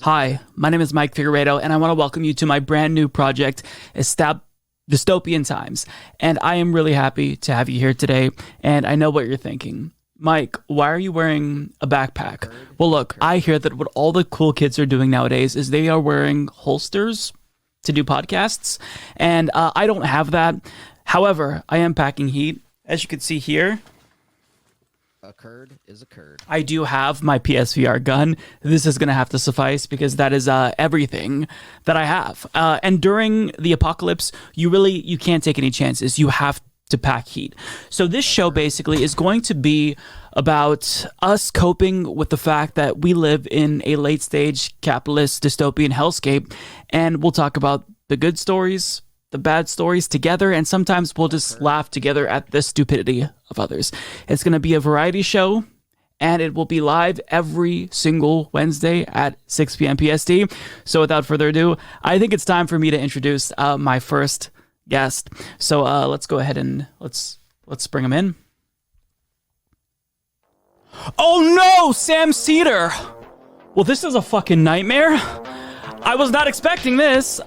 Hi, my name is Mike Figueredo, and I want to welcome you to my brand new project, Dystopian Times. And I am really happy to have you here today, and I know what you're thinking. Mike, why are you wearing a backpack? Well, look, I hear that what all the cool kids are doing nowadays is they are wearing holsters to do podcasts, and I don't have that. However, I am packing heat. As you can see here, a curd is a curd. I do have my PSVR gun. This is going to have to suffice because that is everything that I have. And during the apocalypse, you can't take any chances. You have to pack heat. So this show basically is going to be about us coping with the fact that we live in a late stage capitalist dystopian hellscape. And we'll talk about the good stories, the bad stories together, and sometimes we'll just laugh together at the stupidity of others. It's going to be a variety show, and it will be live every single Wednesday at 6 p.m. PST. So without further ado, I think it's time for me to introduce my first guest. So let's go ahead and let's bring him in. Oh no, Sam Cedar! Well, this is a fucking nightmare. I was not expecting this.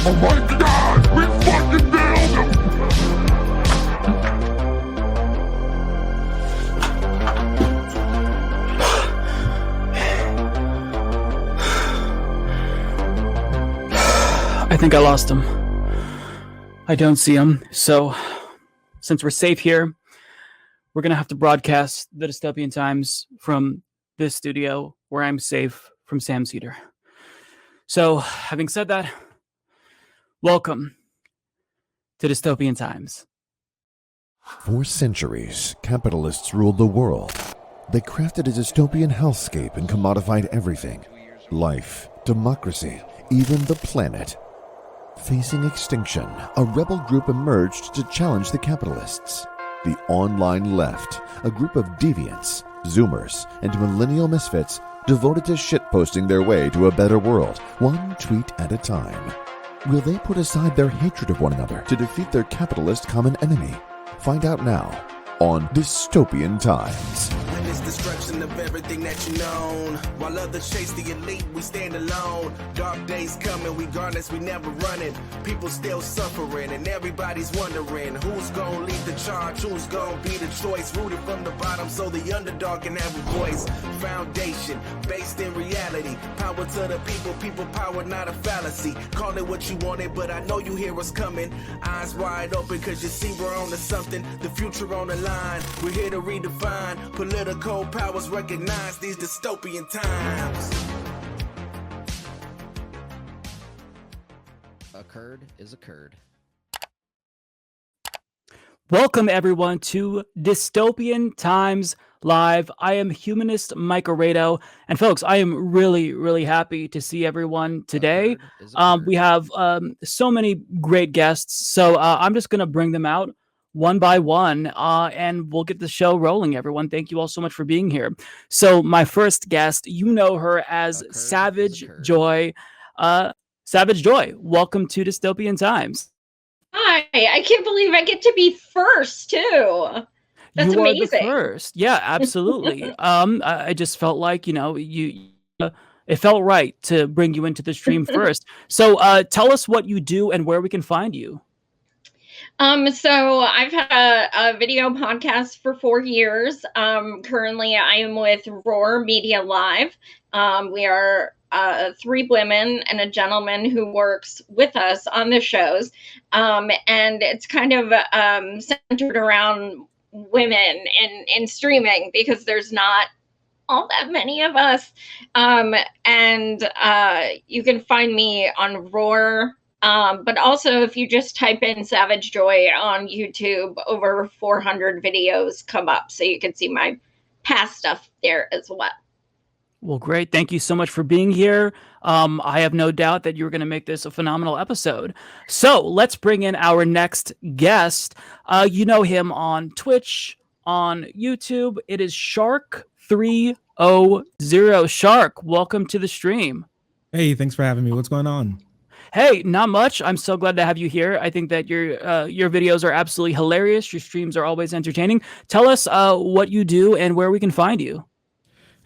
Oh my God! We fucking nailed him! I think I lost him. I don't see him. So, since we're safe here, we're going to have to broadcast the Dystopian Times from this studio where I'm safe from Sam Cedar. So, having said that, welcome to Dystopian Times. For centuries, capitalists ruled the world. They crafted a dystopian hellscape and commodified everything. Life, democracy, even the planet. Facing extinction, a rebel group emerged to challenge the capitalists. The online left, a group of deviants, zoomers, and millennial misfits devoted to shitposting their way to a better world, one tweet at a time. Will they put aside their hatred of one another to defeat their capitalist common enemy? Find out now on Dystopian Times. Witness destruction of everything that you know. While others chase the elite, we stand alone. Dark days coming, regardless, we never running. People still suffering, and everybody's wondering who's gonna lead the charge, who's gonna be the choice. Rooted from the bottom so the underdog can have a voice. Foundation based in reality. Power to the people, people power, not a fallacy. Call it what you want it, but I know you hear us coming. Eyes wide open, cause you see we're on to something. The future on the line. We're here to redefine. Political powers recognize these dystopian times. A curd is a curd. Welcome, everyone, to Dystopian Times Live. I am Humanist Mike Figueredo, and folks, I am really, really happy to see everyone today. We have so many great guests, so I'm just going to bring them out one by one, and we'll get the show rolling, everyone. Thank you all so much for being here. So my first guest, you know her as Savage Joy. Savage Joy, welcome to Dystopian Times. Hi, I can't believe I get to be first, too. That's you amazing. Are the first. Yeah, absolutely. I just felt like, it felt right to bring you into the stream first. So tell us what you do and where we can find you. So I've had a video podcast for 4 years. Currently I am with Roar Media Live. We are 3 women and a gentleman who works with us on the shows. And it's kind of centered around women in streaming because there's not all that many of us. And you can find me on Roar. But also, if you just type in Savage Joy on YouTube, over 400 videos come up. So you can see my past stuff there as well. Well, great. Thank you so much for being here. I have no doubt that you're going to make this a phenomenal episode. So let's bring in our next guest. You know him on Twitch, on YouTube. It is Shark300. Shark, welcome to the stream. Hey, thanks for having me. What's going on? Hey, not much. I'm so glad to have you here. I think that your videos are absolutely hilarious. Your streams are always entertaining. Tell us what you do and where we can find you.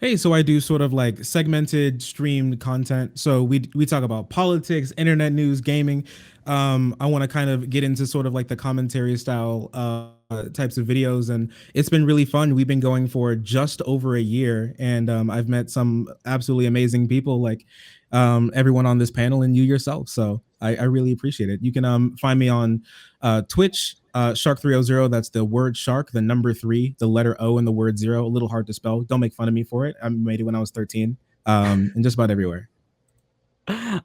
Hey, so I do sort of like segmented streamed content. So we talk about politics, internet news, gaming. I want to kind of get into sort of like the commentary style types of videos, and it's been really fun. We've been going for just over a year, and I've met some absolutely amazing people, like everyone on this panel and you yourself. So I really appreciate it. You can find me on Twitch. Shark300, that's the word shark, the number 3, the letter O, and the word 0. A little hard to spell. Don't make fun of me for it. I made it when I was 13, and just about everywhere.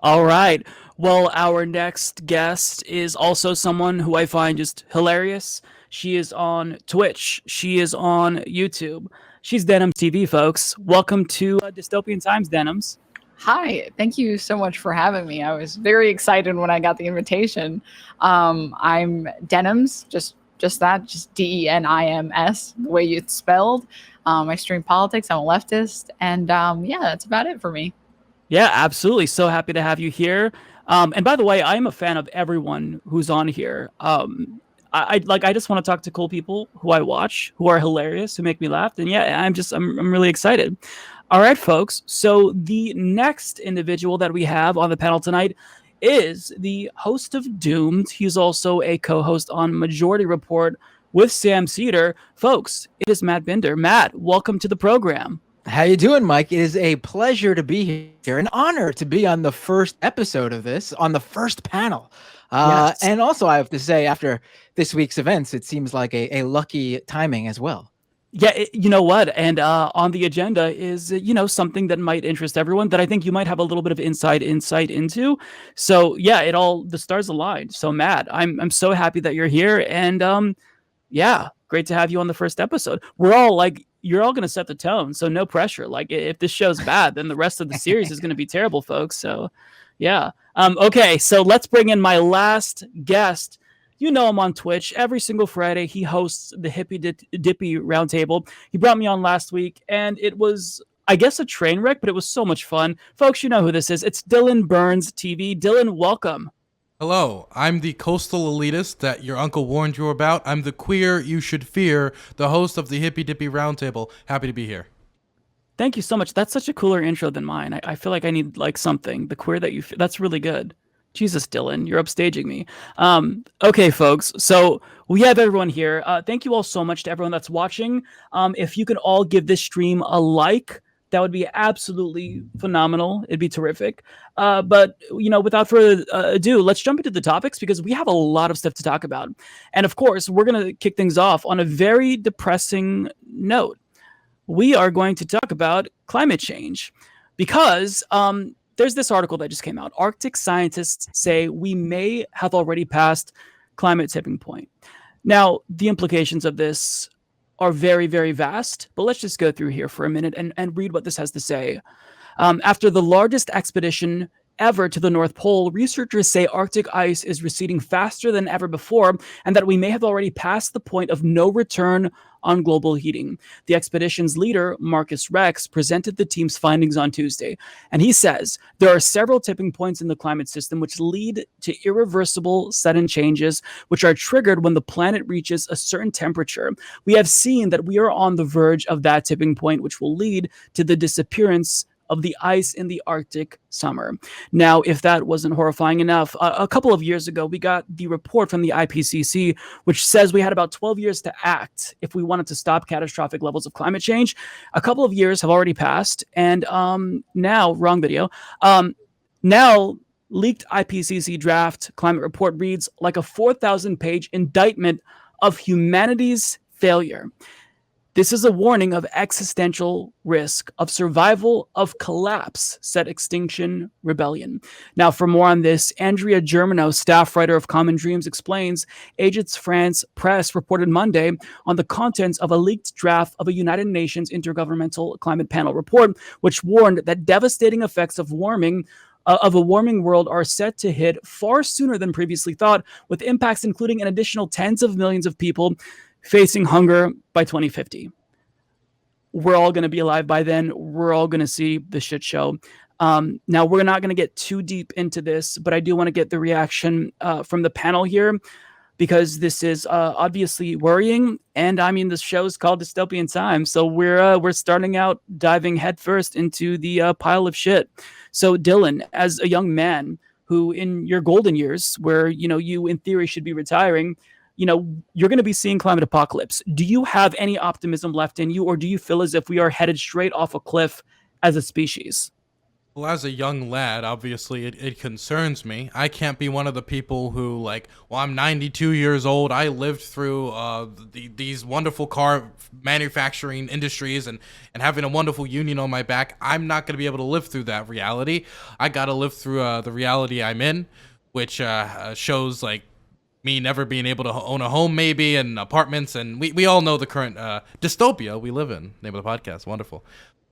All right. Well, our next guest is also someone who I find just hilarious. She is on Twitch. She is on YouTube. She's DylanBurnsTV, folks. Welcome to Dystopian Times, Denims. Hi, thank you so much for having me. I was very excited when I got the invitation. I'm Denims, just Denims, the way it's spelled. I stream politics. I'm a leftist, and yeah, that's about it for me. Yeah, absolutely. So happy to have you here. And by the way, I'm a fan of everyone who's on here. I just want to talk to cool people who I watch, who are hilarious, who make me laugh. And yeah, I'm really excited. All right, folks. So the next individual that we have on the panel tonight is the host of Doomed. He's also a co-host on Majority Report with Sam Cedar. Folks, it is Matt Binder. Matt, welcome to the program. How you doing, Mike? It is a pleasure to be here, an honor to be on the first episode of this, on the first panel. Yes. And also, I have to say, after this week's events, it seems like a lucky timing as well. Yeah, you know what? And on the agenda is, something that might interest everyone that I think you might have a little bit of insight into. So yeah, the stars aligned. So Matt, I'm so happy that you're here, and yeah, great to have you on the first episode. We're all like, you're all going to set the tone, so no pressure. Like if this show's bad, then the rest of the series is going to be terrible, folks. So yeah. Okay, so let's bring in my last guest. You know him on Twitch. Every single Friday, he hosts the Hippy Dippy Roundtable. He brought me on last week, and it was, I guess, a train wreck, but it was so much fun. Folks, you know who this is. It's DylanBurnsTV. Dylan, welcome. Hello, I'm the coastal elitist that your uncle warned you about. I'm the queer you should fear, the host of the Hippy Dippy Roundtable. Happy to be here. Thank you so much. That's such a cooler intro than mine. I feel like I need like something. The queer that you fear. That's really good. Jesus, Dylan, you're upstaging me. Okay, folks. So we have everyone here. Thank you all so much to everyone that's watching. If you could all give this stream a like, that would be absolutely phenomenal. It'd be terrific. But, without further ado, let's jump into the topics because we have a lot of stuff to talk about. And of course, we're going to kick things off on a very depressing note. We are going to talk about climate change because there's this article that just came out. Arctic scientists say we may have already passed climate tipping point. Now, the implications of this are very, very vast, but let's just go through here for a minute and read what this has to say. After the largest expedition ever to the North Pole, researchers say Arctic ice is receding faster than ever before, and that we may have already passed the point of no return on global heating. The expedition's leader, Marcus Rex, presented the team's findings on Tuesday, and he says there are several tipping points in the climate system which lead to irreversible sudden changes, which are triggered when the planet reaches a certain temperature. We have seen that we are on the verge of that tipping point, which will lead to the disappearance of the ice in the Arctic summer. Now, if that wasn't horrifying enough, a couple of years ago, we got the report from the IPCC, which says we had about 12 years to act if we wanted to stop catastrophic levels of climate change. A couple of years have already passed, and now, wrong video, now leaked IPCC draft climate report reads like a 4,000-page indictment of humanity's failure. This is a warning of existential risk, of survival, of collapse, said Extinction Rebellion. Now, for more on this, Andrea Germano, staff writer of Common Dreams, explains Agence France Presse reported Monday on the contents of a leaked draft of a United Nations Intergovernmental Climate Panel report, which warned that devastating effects of a warming world are set to hit far sooner than previously thought, with impacts including an additional tens of millions of people facing hunger by 2050. We're all going to be alive by then. We're all going to see the shit show. Now, we're not going to get too deep into this, but I do want to get the reaction from the panel here, because this is obviously worrying. And I mean, the show's called Dystopian Time, so we're starting out diving headfirst into the pile of shit. So, Dylan, as a young man who, in your golden years, where you in theory should be retiring, you're going to be seeing climate apocalypse. Do you have any optimism left in you, or do you feel as if we are headed straight off a cliff as a species? Well, as a young lad, obviously it concerns me. I can't be one of the people who I'm 92 years old. I lived through these wonderful car manufacturing industries and having a wonderful union on my back. I'm not going to be able to live through that reality. I got to live through the reality I'm in, which shows me never being able to own a home, maybe, and apartments. And we all know the current dystopia we live in. Name of the podcast. Wonderful.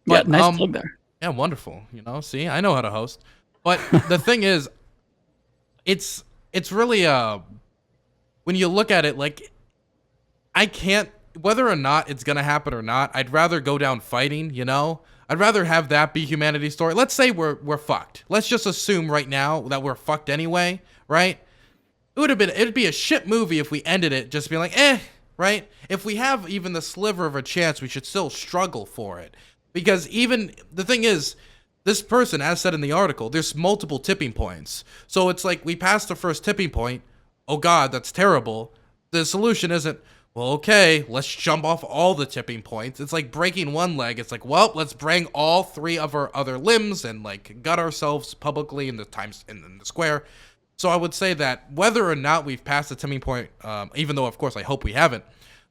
But, yeah, nice plug there. Yeah, wonderful. See, I know how to host. But the thing is, it's really when you look at it, I can't, whether or not it's gonna happen or not, I'd rather go down fighting. I'd rather have that be humanity's story. Let's say we're fucked. Let's just assume right now that we're fucked anyway, right? It'd be a shit movie if we ended it just being like, right? If we have even the sliver of a chance, we should still struggle for it. Because even the thing is, this person, as said in the article, there's multiple tipping points. So it's we passed the first tipping point. Oh God, that's terrible. The solution isn't, well, okay, let's jump off all the tipping points. It's like breaking one leg. It's well, let's bring all three of our other limbs and gut ourselves publicly in the square. So I would say that whether or not we've passed the tipping point, even though of course I hope we haven't,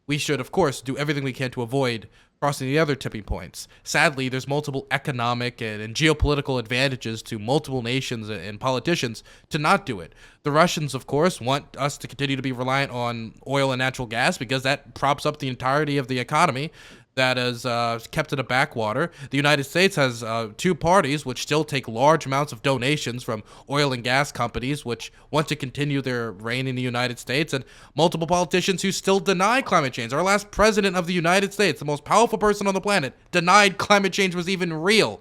we should of course do everything we can to avoid crossing the other tipping points. Sadly, there's multiple economic and geopolitical advantages to multiple nations and politicians to not do it. The Russians, of course, want us to continue to be reliant on oil and natural gas because that props up the entirety of the economy that is kept in a backwater. The United States has two parties which still take large amounts of donations from oil and gas companies which want to continue their reign in the United States, and multiple politicians who still deny climate change. Our last president of the United States, the most powerful person on the planet, denied climate change was even real.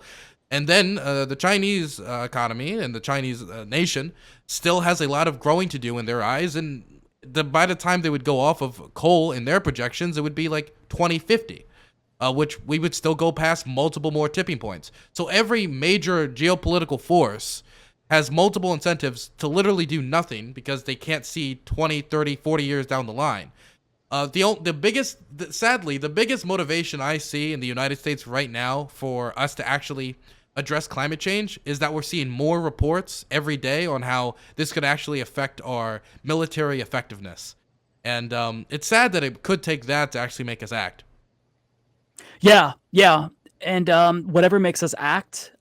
And then the Chinese economy and the Chinese nation still has a lot of growing to do in their eyes, and by the time they would go off of coal in their projections, it would be 2050. Which we would still go past multiple more tipping points. So every major geopolitical force has multiple incentives to literally do nothing because they can't see 20, 30, 40 years down the line. Sadly, the biggest motivation I see in the United States right now for us to actually address climate change is that we're seeing more reports every day on how this could actually affect our military effectiveness. And it's sad that it could take that to actually make us act. Yeah. And whatever makes us act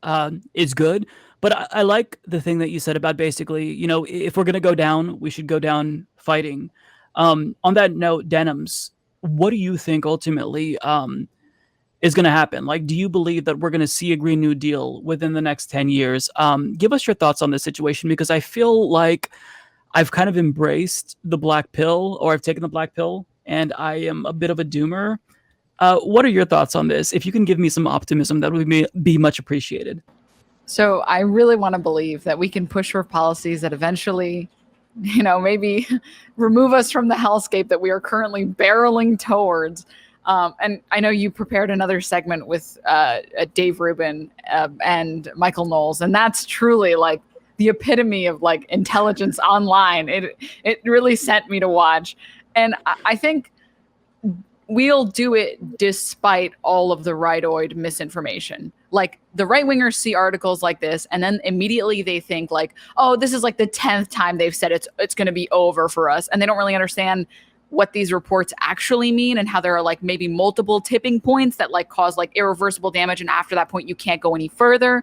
is good. But I like the thing that you said about basically, if we're going to go down, we should go down fighting. On that note, Denims, what do you think ultimately is going to happen? Do you believe that we're going to see a Green New Deal within the next 10 years? Give us your thoughts on this situation, because I feel like I've kind of embraced the black pill, or I've taken the black pill, and I am a bit of a doomer. What are your thoughts on this? If you can give me some optimism, that would be much appreciated. So I really want to believe that we can push for policies that eventually, maybe remove us from the hellscape that we are currently barreling towards. And I know you prepared another segment with Dave Rubin and Michael Knowles, and that's truly the epitome of intelligence online. It really sent me to watch. And I think we'll do it despite all of the rightoid misinformation. The right wingers see articles like this, and then immediately they think oh, this is the 10th time they've said it's going to be over for us. And they don't really understand what these reports actually mean and how there are maybe multiple tipping points that cause irreversible damage. And after that point, you can't go any further.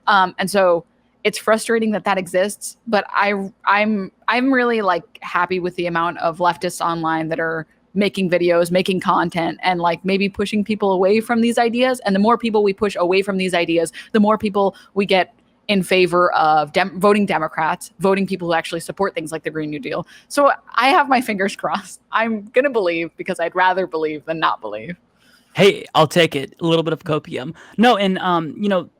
And so it's frustrating that exists, but I'm really happy with the amount of leftists online that are making videos, making content, and maybe pushing people away from these ideas. And the more people we push away from these ideas, the more people we get in favor of voting Democrats, voting people who actually support things like the Green New Deal. So I have my fingers crossed. I'm going to believe because I'd rather believe than not believe. Hey, I'll take it. A little bit of copium. No, and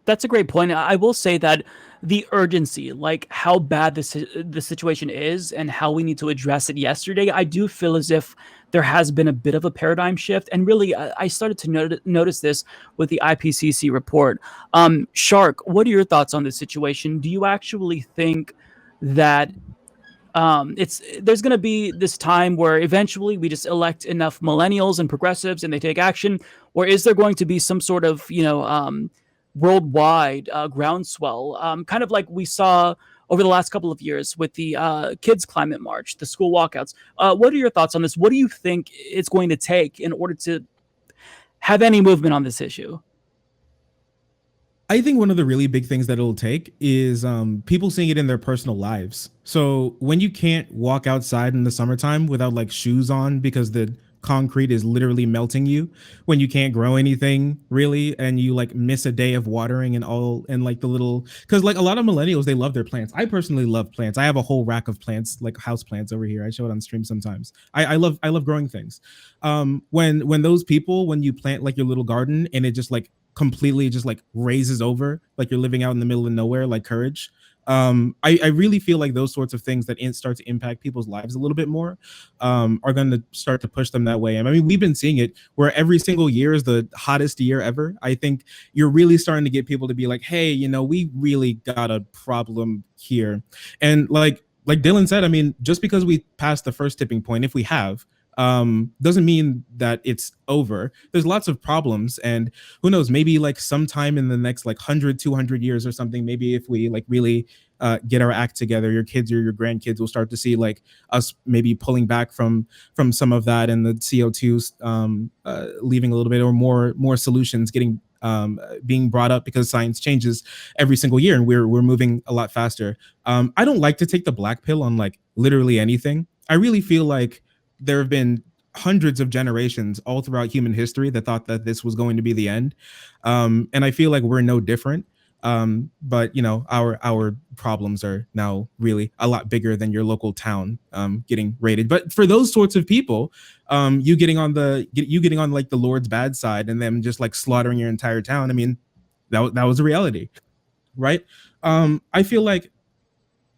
that's a great point. I will say that the urgency, like how bad the situation is and how we need to address it yesterday, I do feel as if there has been a bit of a paradigm shift. And really, I started to notice this with the IPCC report. Shark, what are your thoughts on this situation? Do you actually think that it's there's going to be this time where eventually we just elect enough millennials and progressives and they take action, or is there going to be some sort of worldwide groundswell, kind of like we saw over the last couple of years with the kids climate march, the school walkouts? What are your thoughts on this? What do you think it's going to take in order to have any movement on this issue? I think one of the really big things that it'll take is people seeing it in their personal lives. So when you can't walk outside in the summertime without like shoes on because the concrete is literally melting you, when you can't grow anything really, and you like miss a day of watering and all, and like the little, because like a lot of millennials, they love their plants. I personally love plants. I have a whole rack of plants, like house plants over here. I show it on stream sometimes. I love growing things. When those people, when you plant like your little garden and it just like completely just like raises over, like you're living out in the middle of nowhere, like Courage. I really feel like those sorts of things that start to impact people's lives a little bit more are going to start to push them that way. And I mean, we've been seeing it where every single year is the hottest year ever. I think you're really starting to get people to be like, hey, we really got a problem here. And like Dylan said, I mean, just because we passed the first tipping point, if we have, doesn't mean that it's over. There's lots of problems, and who knows, maybe like sometime in the next like 100 200 years or something, maybe if we like really get our act together, your kids or your grandkids will start to see like us maybe pulling back from some of that, and the CO2 leaving a little bit, or more solutions getting being brought up, because science changes every single year and we're moving a lot faster. I don't like to take the black pill on like literally anything. I really feel like there have been hundreds of generations all throughout human history that thought that this was going to be the end. And I feel like we're no different. But our problems are now really a lot bigger than your local town getting raided. But for those sorts of people, you getting on like the Lord's bad side and them just like slaughtering your entire town, I mean, that was a reality, right? I feel like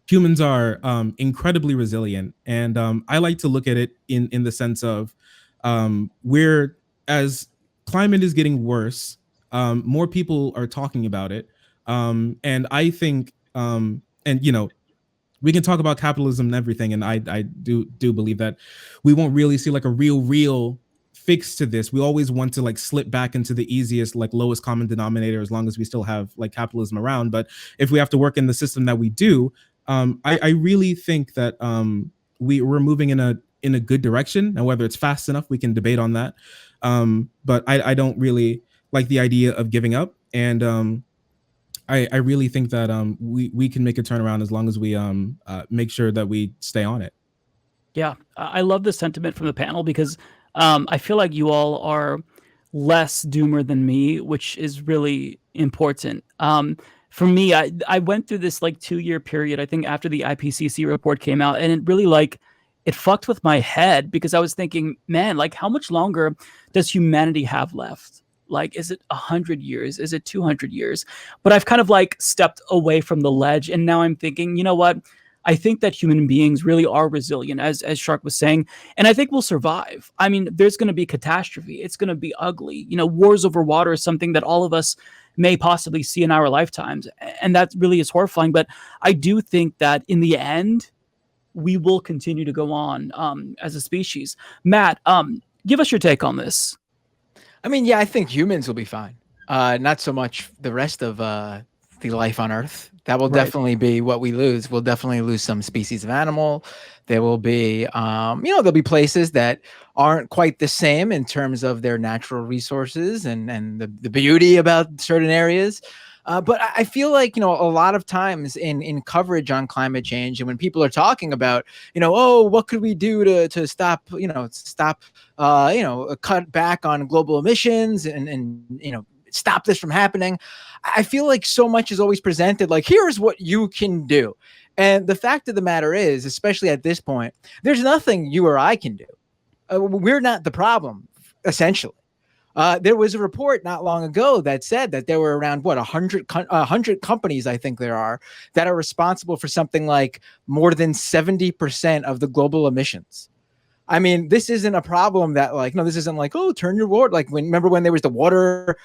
humans are incredibly resilient, and I like to look at it in the sense of we're, as climate is getting worse, more people are talking about it, and I think we can talk about capitalism and everything, and I do believe that we won't really see like a real fix to this. We always want to like slip back into the easiest, like lowest common denominator, as long as we still have like capitalism around. But if we have to work in the system that we do, I really think that we're moving in a good direction. And whether it's fast enough, we can debate on that. But I don't really like the idea of giving up. And I really think that we can make a turnaround as long as we make sure that we stay on it. Yeah, I love the sentiment from the panel, because I feel like you all are less doomer than me, which is really important. For me, I went through this like 2-year period, I think, after the IPCC report came out, and it really like it fucked with my head, because I was thinking, man, like how much longer does humanity have left? Like, is it 100 years? Is it 200 years? But I've kind of like stepped away from the ledge, and now I'm thinking, you know what? I think that human beings really are resilient, as Shark was saying, and I think we'll survive. I mean, there's going to be catastrophe. It's going to be ugly. Wars over water is something that all of us may possibly see in our lifetimes, and that really is horrifying. But I do think that in the end, we will continue to go on as a species. Matt, give us your take on this. I mean, yeah, I think humans will be fine. Not so much the rest of the life on Earth. That will definitely be what we lose. We'll definitely lose some species of animal. There will be, there'll be places that aren't quite the same in terms of their natural resources and the beauty about certain areas. But I feel like, a lot of times in coverage on climate change, and when people are talking about, what could we do to stop, cut back on global emissions and stop this from happening, I feel like so much is always presented like, here's what you can do. And the fact of the matter is, especially at this point, there's nothing you or I can do. We're not the problem, essentially. There was a report not long ago that said that there were around 100 companies, I think there are, that are responsible for something like more than 70% of the global emissions. I mean, this isn't a problem that like, no, this isn't like, oh, turn your water. Like remember when there was the water,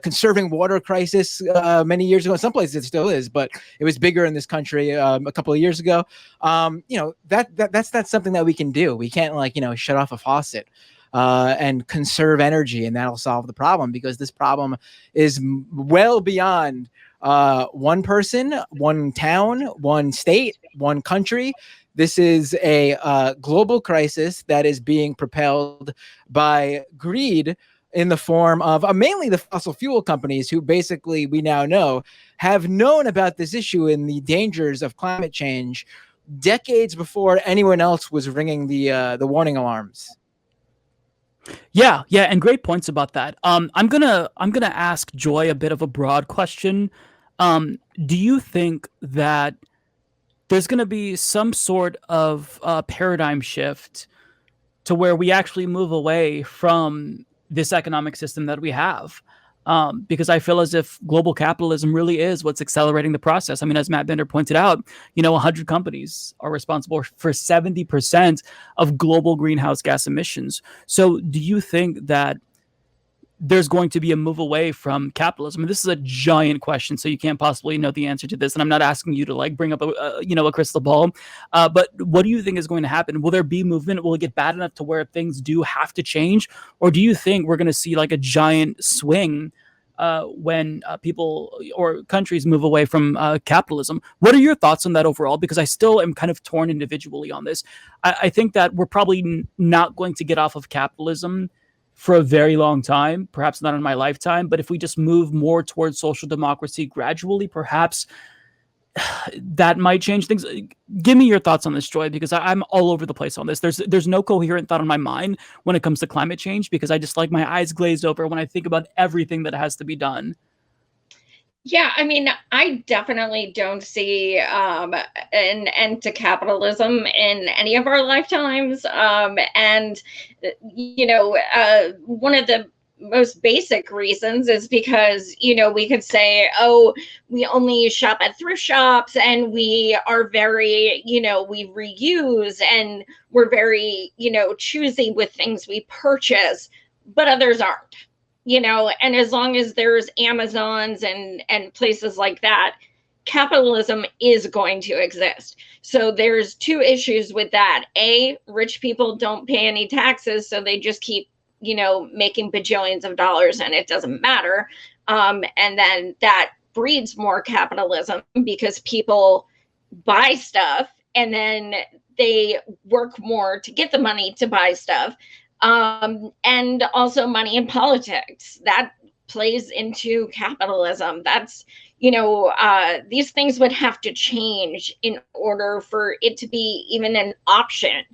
conserving water crisis many years ago? In some places it still is, but it was bigger in this country a couple of years ago. That's not something that we can do. We can't like, shut off a faucet and conserve energy and that'll solve the problem, because this problem is well beyond one person, one town, one state, one country. This is a global crisis that is being propelled by greed in the form of mainly the fossil fuel companies, who basically we now know have known about this issue and the dangers of climate change decades before anyone else was ringing the warning alarms. Yeah, and great points about that. I'm gonna ask Joy a bit of a broad question. Do you think that there's going to be some sort of paradigm shift to where we actually move away from this economic system that we have? Because I feel as if global capitalism really is what's accelerating the process. I mean, as Matt Bender pointed out, 100 companies are responsible for 70% of global greenhouse gas emissions. So do you think that there's going to be a move away from capitalism? And this is a giant question, so you can't possibly know the answer to this. And I'm not asking you to like bring up a crystal ball. But what do you think is going to happen? Will there be movement? Will it get bad enough to where things do have to change? Or do you think we're going to see like a giant swing when people or countries move away from capitalism? What are your thoughts on that overall? Because I still am kind of torn individually on this. I think that we're probably not going to get off of capitalism for a very long time, perhaps not in my lifetime, but if we just move more towards social democracy gradually, perhaps that might change things. Give me your thoughts on this, Joy, because I'm all over the place on this. There's no coherent thought in my mind when it comes to climate change, because I just like my eyes glazed over when I think about everything that has to be done. Yeah, I mean, I definitely don't see an end to capitalism in any of our lifetimes. And one of the most basic reasons is because, we could say, oh, we only shop at thrift shops and we are very, we reuse and we're very, choosy with things we purchase, but others aren't. And as long as there's Amazons and places like that, capitalism is going to exist. So there's two issues with that. A, rich people don't pay any taxes, so they just keep, making bajillions of dollars and it doesn't matter. And then that breeds more capitalism because people buy stuff and then they work more to get the money to buy stuff. And also money in politics that plays into capitalism. That's, these things would have to change in order for it to be even an option.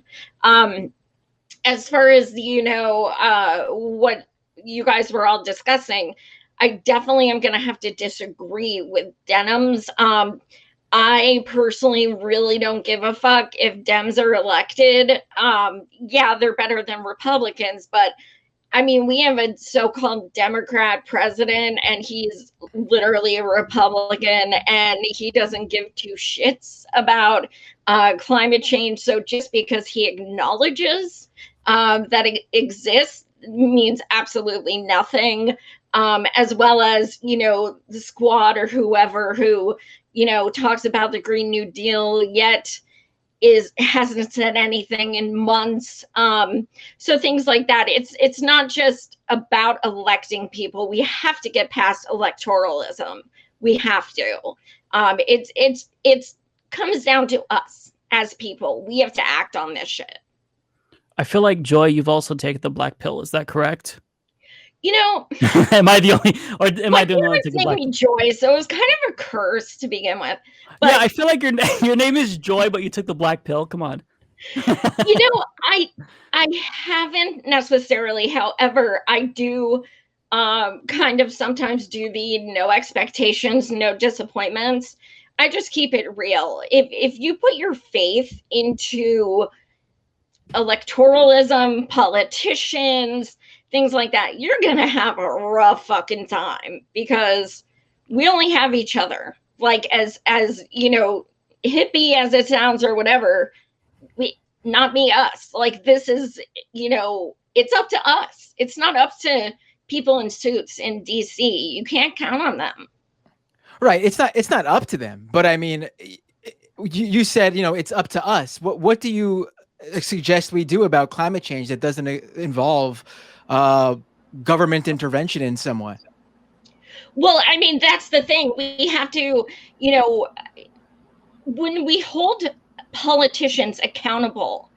As far as, what you guys were all discussing, I definitely am going to have to disagree with Denims. I personally really don't give a fuck if Dems are elected. Yeah, they're better than Republicans, but I mean, we have a so-called Democrat president and he's literally a Republican and he doesn't give two shits about climate change. So just because he acknowledges that it exists means absolutely nothing. As well as, the squad or whoever who, talks about the Green New Deal, yet hasn't said anything in months. So things like that. It's not just about electing people. We have to get past electoralism. We have to. It comes down to us as people. We have to act on this shit. I feel like, Joy, you've also taken the black pill. Is that correct? Am I the only, or am I the only one to take the black pill? Joy, so it was kind of a curse to begin with. But, yeah, I feel like your name is Joy, but you took the black pill. Come on. I haven't necessarily. However, I do kind of sometimes do the no expectations, no disappointments. I just keep it real. If you put your faith into electoralism, politicians, things like that, you're going to have a rough fucking time because we only have each other. Like as you know, hippie as it sounds or whatever, we not me us. Like this is, you know, it's up to us. It's not up to people in suits in DC. You can't count on them. Right. It's not up to them. But I mean, you said, you know, it's up to us. What do you suggest we do about climate change that doesn't involve government intervention in some way? Well, I mean, that's the thing. We have to, you know, when we hold politicians accountable,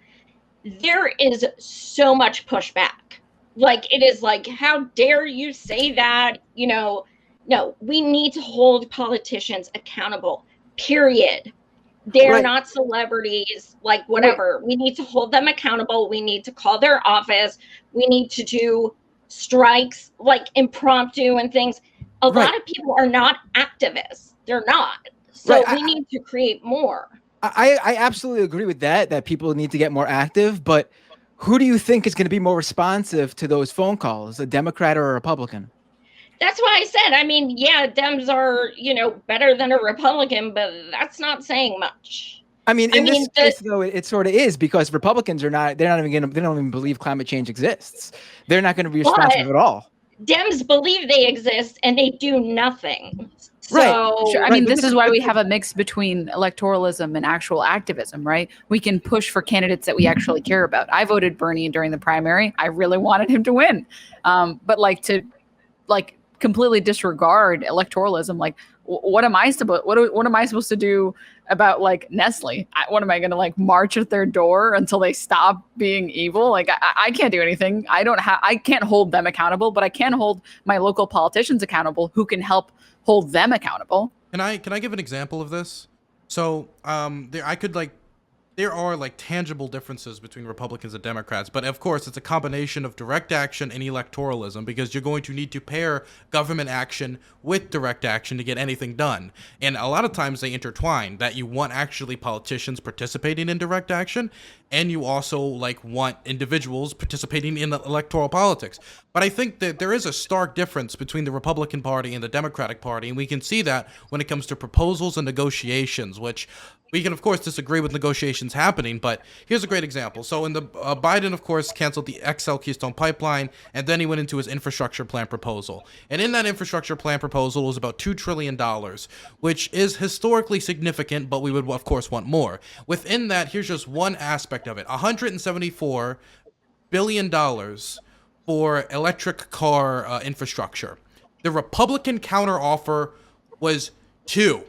there is so much pushback. Like, it is like, how dare you say that? You know, no, we need to hold politicians accountable, period. They're not celebrities, like whatever. We need to hold them accountable. We need to call their office. We need to do strikes, like impromptu and things. A lot of people are not activists. They're not. So we need to create more. I absolutely agree with that people need to get more active. But who do you think is going to be more responsive to those phone calls, a Democrat or a Republican? That's why I said, I mean, yeah, Dems are, you know, better than a Republican, but that's not saying much. I mean, in this case, though, it sort of is, because Republicans they don't even believe climate change exists. They're not going to be responsive at all. Dems believe they exist and they do nothing. So, I mean, this is why we have a mix between electoralism and actual activism, right? We can push for candidates that we actually care about. I voted Bernie during the primary. I really wanted him to win. But to completely disregard electoralism, like what am I supposed to do about like Nestle? What am I going to like march at their door until they stop being evil? Like I can't do anything. I can't hold them accountable, but I can hold my local politicians accountable who can help hold them accountable. Can I give an example of this? So there are like tangible differences between Republicans and Democrats, but of course it's a combination of direct action and electoralism, because you're going to need to pair government action with direct action to get anything done. And a lot of times they intertwine, that you want actually politicians participating in direct action, and you also like want individuals participating in electoral politics. But I think that there is a stark difference between the Republican Party and the Democratic Party, and we can see that when it comes to proposals and negotiations, which we can, of course, disagree with negotiations happening, but here's a great example. So in the Biden, of course, canceled the XL Keystone Pipeline, and then he went into his infrastructure plan proposal. And in that infrastructure plan proposal was about $2 trillion, which is historically significant, but we would, of course, want more. Within that, here's just one aspect of it. $174 billion for electric car infrastructure. The Republican counteroffer was $2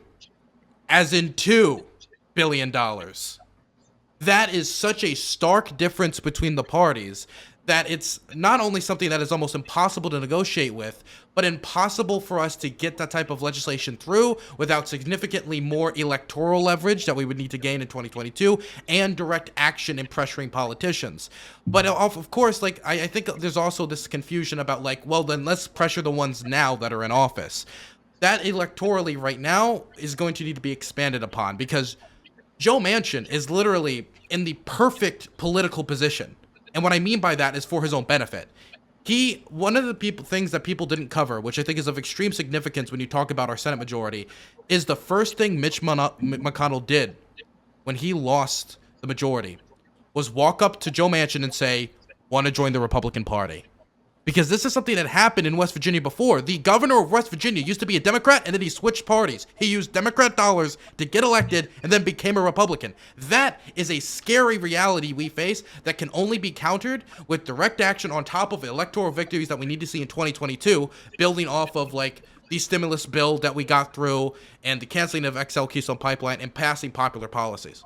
billion. That is such a stark difference between the parties that it's not only something that is almost impossible to negotiate with, but impossible for us to get that type of legislation through without significantly more electoral leverage that we would need to gain in 2022 and direct action in pressuring politicians. But of course, like I think there's also this confusion about like, well, then let's pressure the ones now that are in office. That electorally right now is going to need to be expanded upon, because Joe Manchin is literally in the perfect political position. And what I mean by that is for his own benefit. One of the things that people didn't cover, which I think is of extreme significance when you talk about our Senate majority, is the first thing Mitch McConnell did when he lost the majority was walk up to Joe Manchin and say, want to join the Republican Party. Because this is something that happened in West Virginia before. The governor of West Virginia used to be a Democrat, and then he switched parties. He used Democrat dollars to get elected and then became a Republican. That is a scary reality we face that can only be countered with direct action on top of electoral victories that we need to see in 2022, building off of like the stimulus bill that we got through and the canceling of XL Keystone Pipeline and passing popular policies.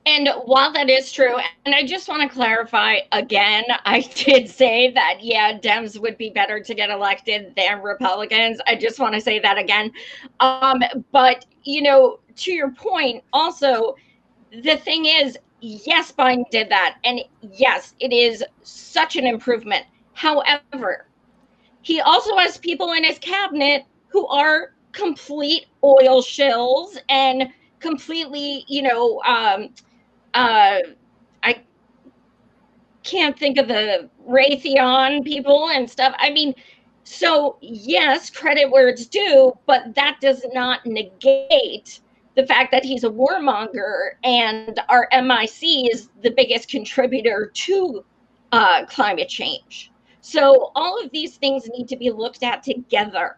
And while that is true, and I just want to clarify again, I did say that, yeah, Dems would be better to get elected than Republicans. I just want to say that again. But, you know, to your point, also, the thing is, yes, Biden did that. And yes, it is such an improvement. However, he also has people in his cabinet who are complete oil shills and completely, you know, can't think of the Raytheon people and stuff. I mean, so yes, credit where it's due, but that does not negate the fact that he's a warmonger and our MIC is the biggest contributor to climate change. So all of these things need to be looked at together.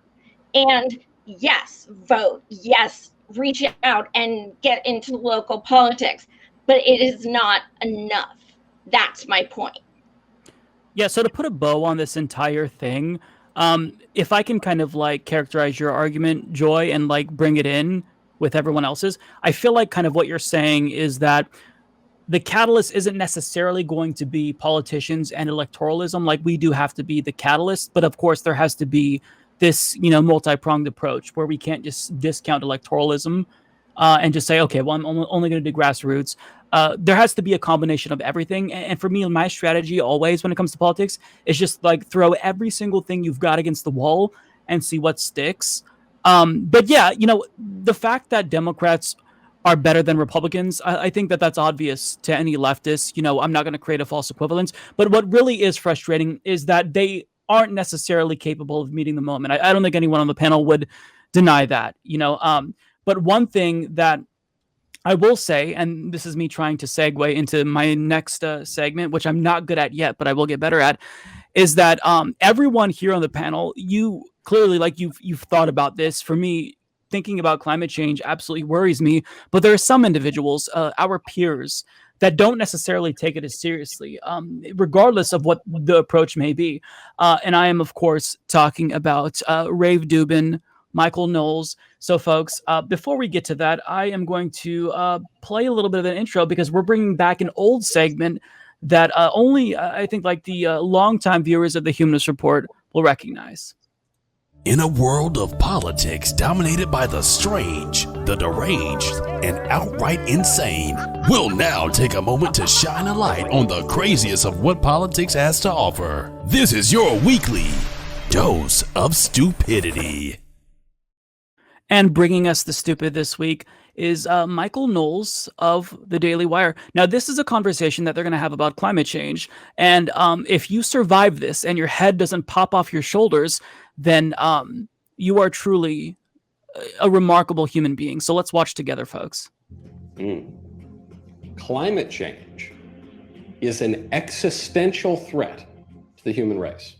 And yes, vote. Yes, reach out and get into local politics. But it is not enough. That's my point. Yeah, so to put a bow on this entire thing, if I can kind of like characterize your argument, Joy, and like bring it in with everyone else's, I feel like kind of what you're saying is that the catalyst isn't necessarily going to be politicians and electoralism. Like, we do have to be the catalyst, but of course there has to be this, you know, multi-pronged approach where we can't just discount electoralism and just say, okay, well, I'm only going to do grassroots. There has to be a combination of everything. And for me, my strategy always when it comes to politics is just like throw every single thing you've got against the wall and see what sticks. But yeah, you know, the fact that Democrats are better than Republicans, I think that that's obvious to any leftist. You know, I'm not going to create a false equivalence. But what really is frustrating is that they aren't necessarily capable of meeting the moment. I don't think anyone on the panel would deny that, you know. But one thing that I will say, and this is me trying to segue into my next segment, which I'm not good at yet, but I will get better at, is that everyone here on the panel, you clearly, like, you've thought about this. For me, thinking about climate change absolutely worries me, but there are some individuals, our peers, that don't necessarily take it as seriously, regardless of what the approach may be. And I am, of course, talking about Rave Dubin, Michael Knowles. So, folks, before we get to that, I am going to play a little bit of an intro because we're bringing back an old segment that only, I think, like the longtime viewers of the Humanist Report will recognize. In a world of politics dominated by the strange, the deranged, and outright insane, we'll now take a moment to shine a light on the craziest of what politics has to offer. This is your weekly dose of stupidity. And bringing us the stupid this week is Michael Knowles of the Daily Wire. Now, this is a conversation that they're going to have about climate change. And if you survive this and your head doesn't pop off your shoulders, then you are truly a remarkable human being. So let's watch together, folks. Climate change is an existential threat to the human race.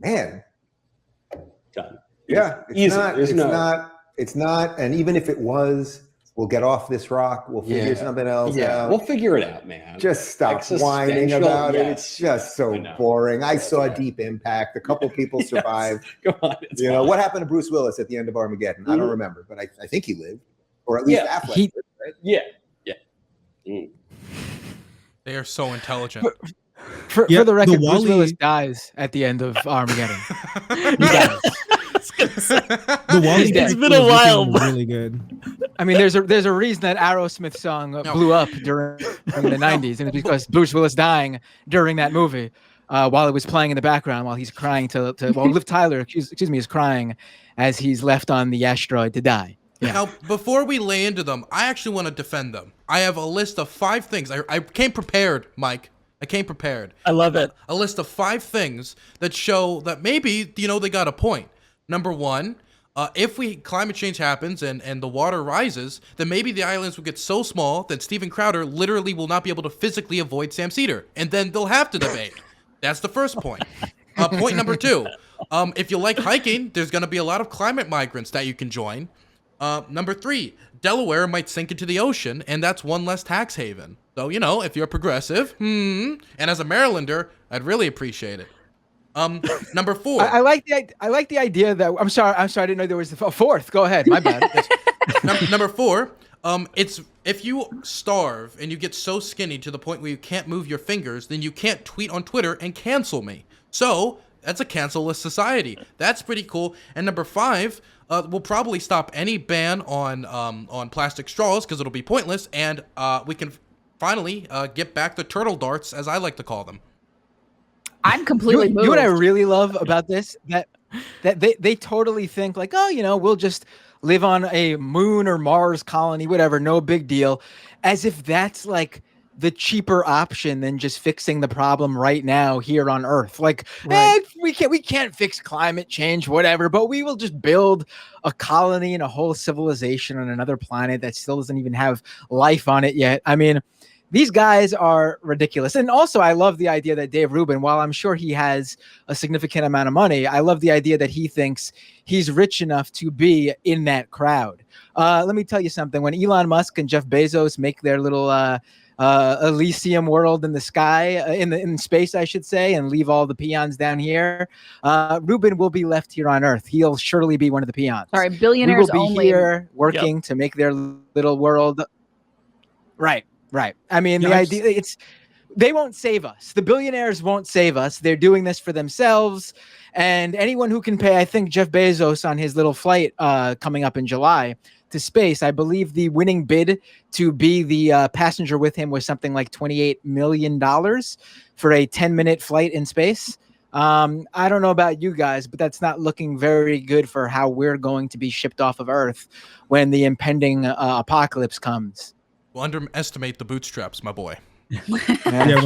Man. Done. Yeah, it's not. And even if it was, we'll get off this rock. We'll figure something else out. We'll figure it out, man. Just stop whining about it. It's just so boring. I saw Deep Impact. A couple people survived. Come on. You know, what happened to Bruce Willis at the end of Armageddon? I don't remember, but I think he lived. Or at least Affleck lived, right? Yeah. They are so intelligent. For the record, Bruce Willis dies at the end of Armageddon. He dies. The Wall-E It's been a while. Really good. I mean, there's a reason that Aerosmith song blew up during the 90s, and it's because Bruce Willis dying during that movie while it was playing in the background while he's crying while Liv Tyler, excuse me, is crying as he's left on the asteroid to die. Yeah. Now, before we lay into them, I actually want to defend them. I have a list of 5 things. I came prepared, Mike. I came prepared. I love it. A list of 5 things that show that maybe, you know, they got a point. Number 1, if climate change happens and the water rises, then maybe the islands will get so small that Steven Crowder literally will not be able to physically avoid Sam Cedar. And then they'll have to debate. That's the first point. Point number 2, if you like hiking, there's going to be a lot of climate migrants that you can join. Number 3, Delaware might sink into the ocean, and that's one less tax haven. So, you know, if you're progressive, and as a Marylander, I'd really appreciate it. Number 4. I like the idea that I'm sorry, I didn't know there was a 4th. Go ahead, my bad. Number 4. It's if you starve and you get so skinny to the point where you can't move your fingers, then you can't tweet on Twitter and cancel me. So that's a cancel-less society. That's pretty cool. And number 5. We'll probably stop any ban on plastic straws because it'll be pointless, and we can finally get back the turtle darts, as I like to call them. I'm completely moved. You know what I really love about this? that they totally think like, oh, we'll just live on a moon or Mars colony, whatever, no big deal, as if that's like the cheaper option than just fixing the problem right now here on Earth. Like, we can't fix climate change, whatever, but we will just build a colony and a whole civilization on another planet that still doesn't even have life on it yet. I mean, these guys are ridiculous. And also, I love the idea that Dave Rubin, while I'm sure he has a significant amount of money, I love the idea that he thinks he's rich enough to be in that crowd. Let me tell you something. When Elon Musk and Jeff Bezos make their little Elysium world in the sky, in space, I should say, and leave all the peons down here, Rubin will be left here on Earth. He'll surely be one of the peons. Sorry, billionaires we will be only. here working to make their little world. Right. I mean, the idea they won't save us. The billionaires won't save us. They're doing this for themselves. And anyone who can pay, I think Jeff Bezos on his little flight coming up in July to space, I believe the winning bid to be the passenger with him was something like $28 million for a 10-minute flight in space. I don't know about you guys, but that's not looking very good for how we're going to be shipped off of Earth when the impending apocalypse comes. Well, underestimate the bootstraps, my boy. Yeah, when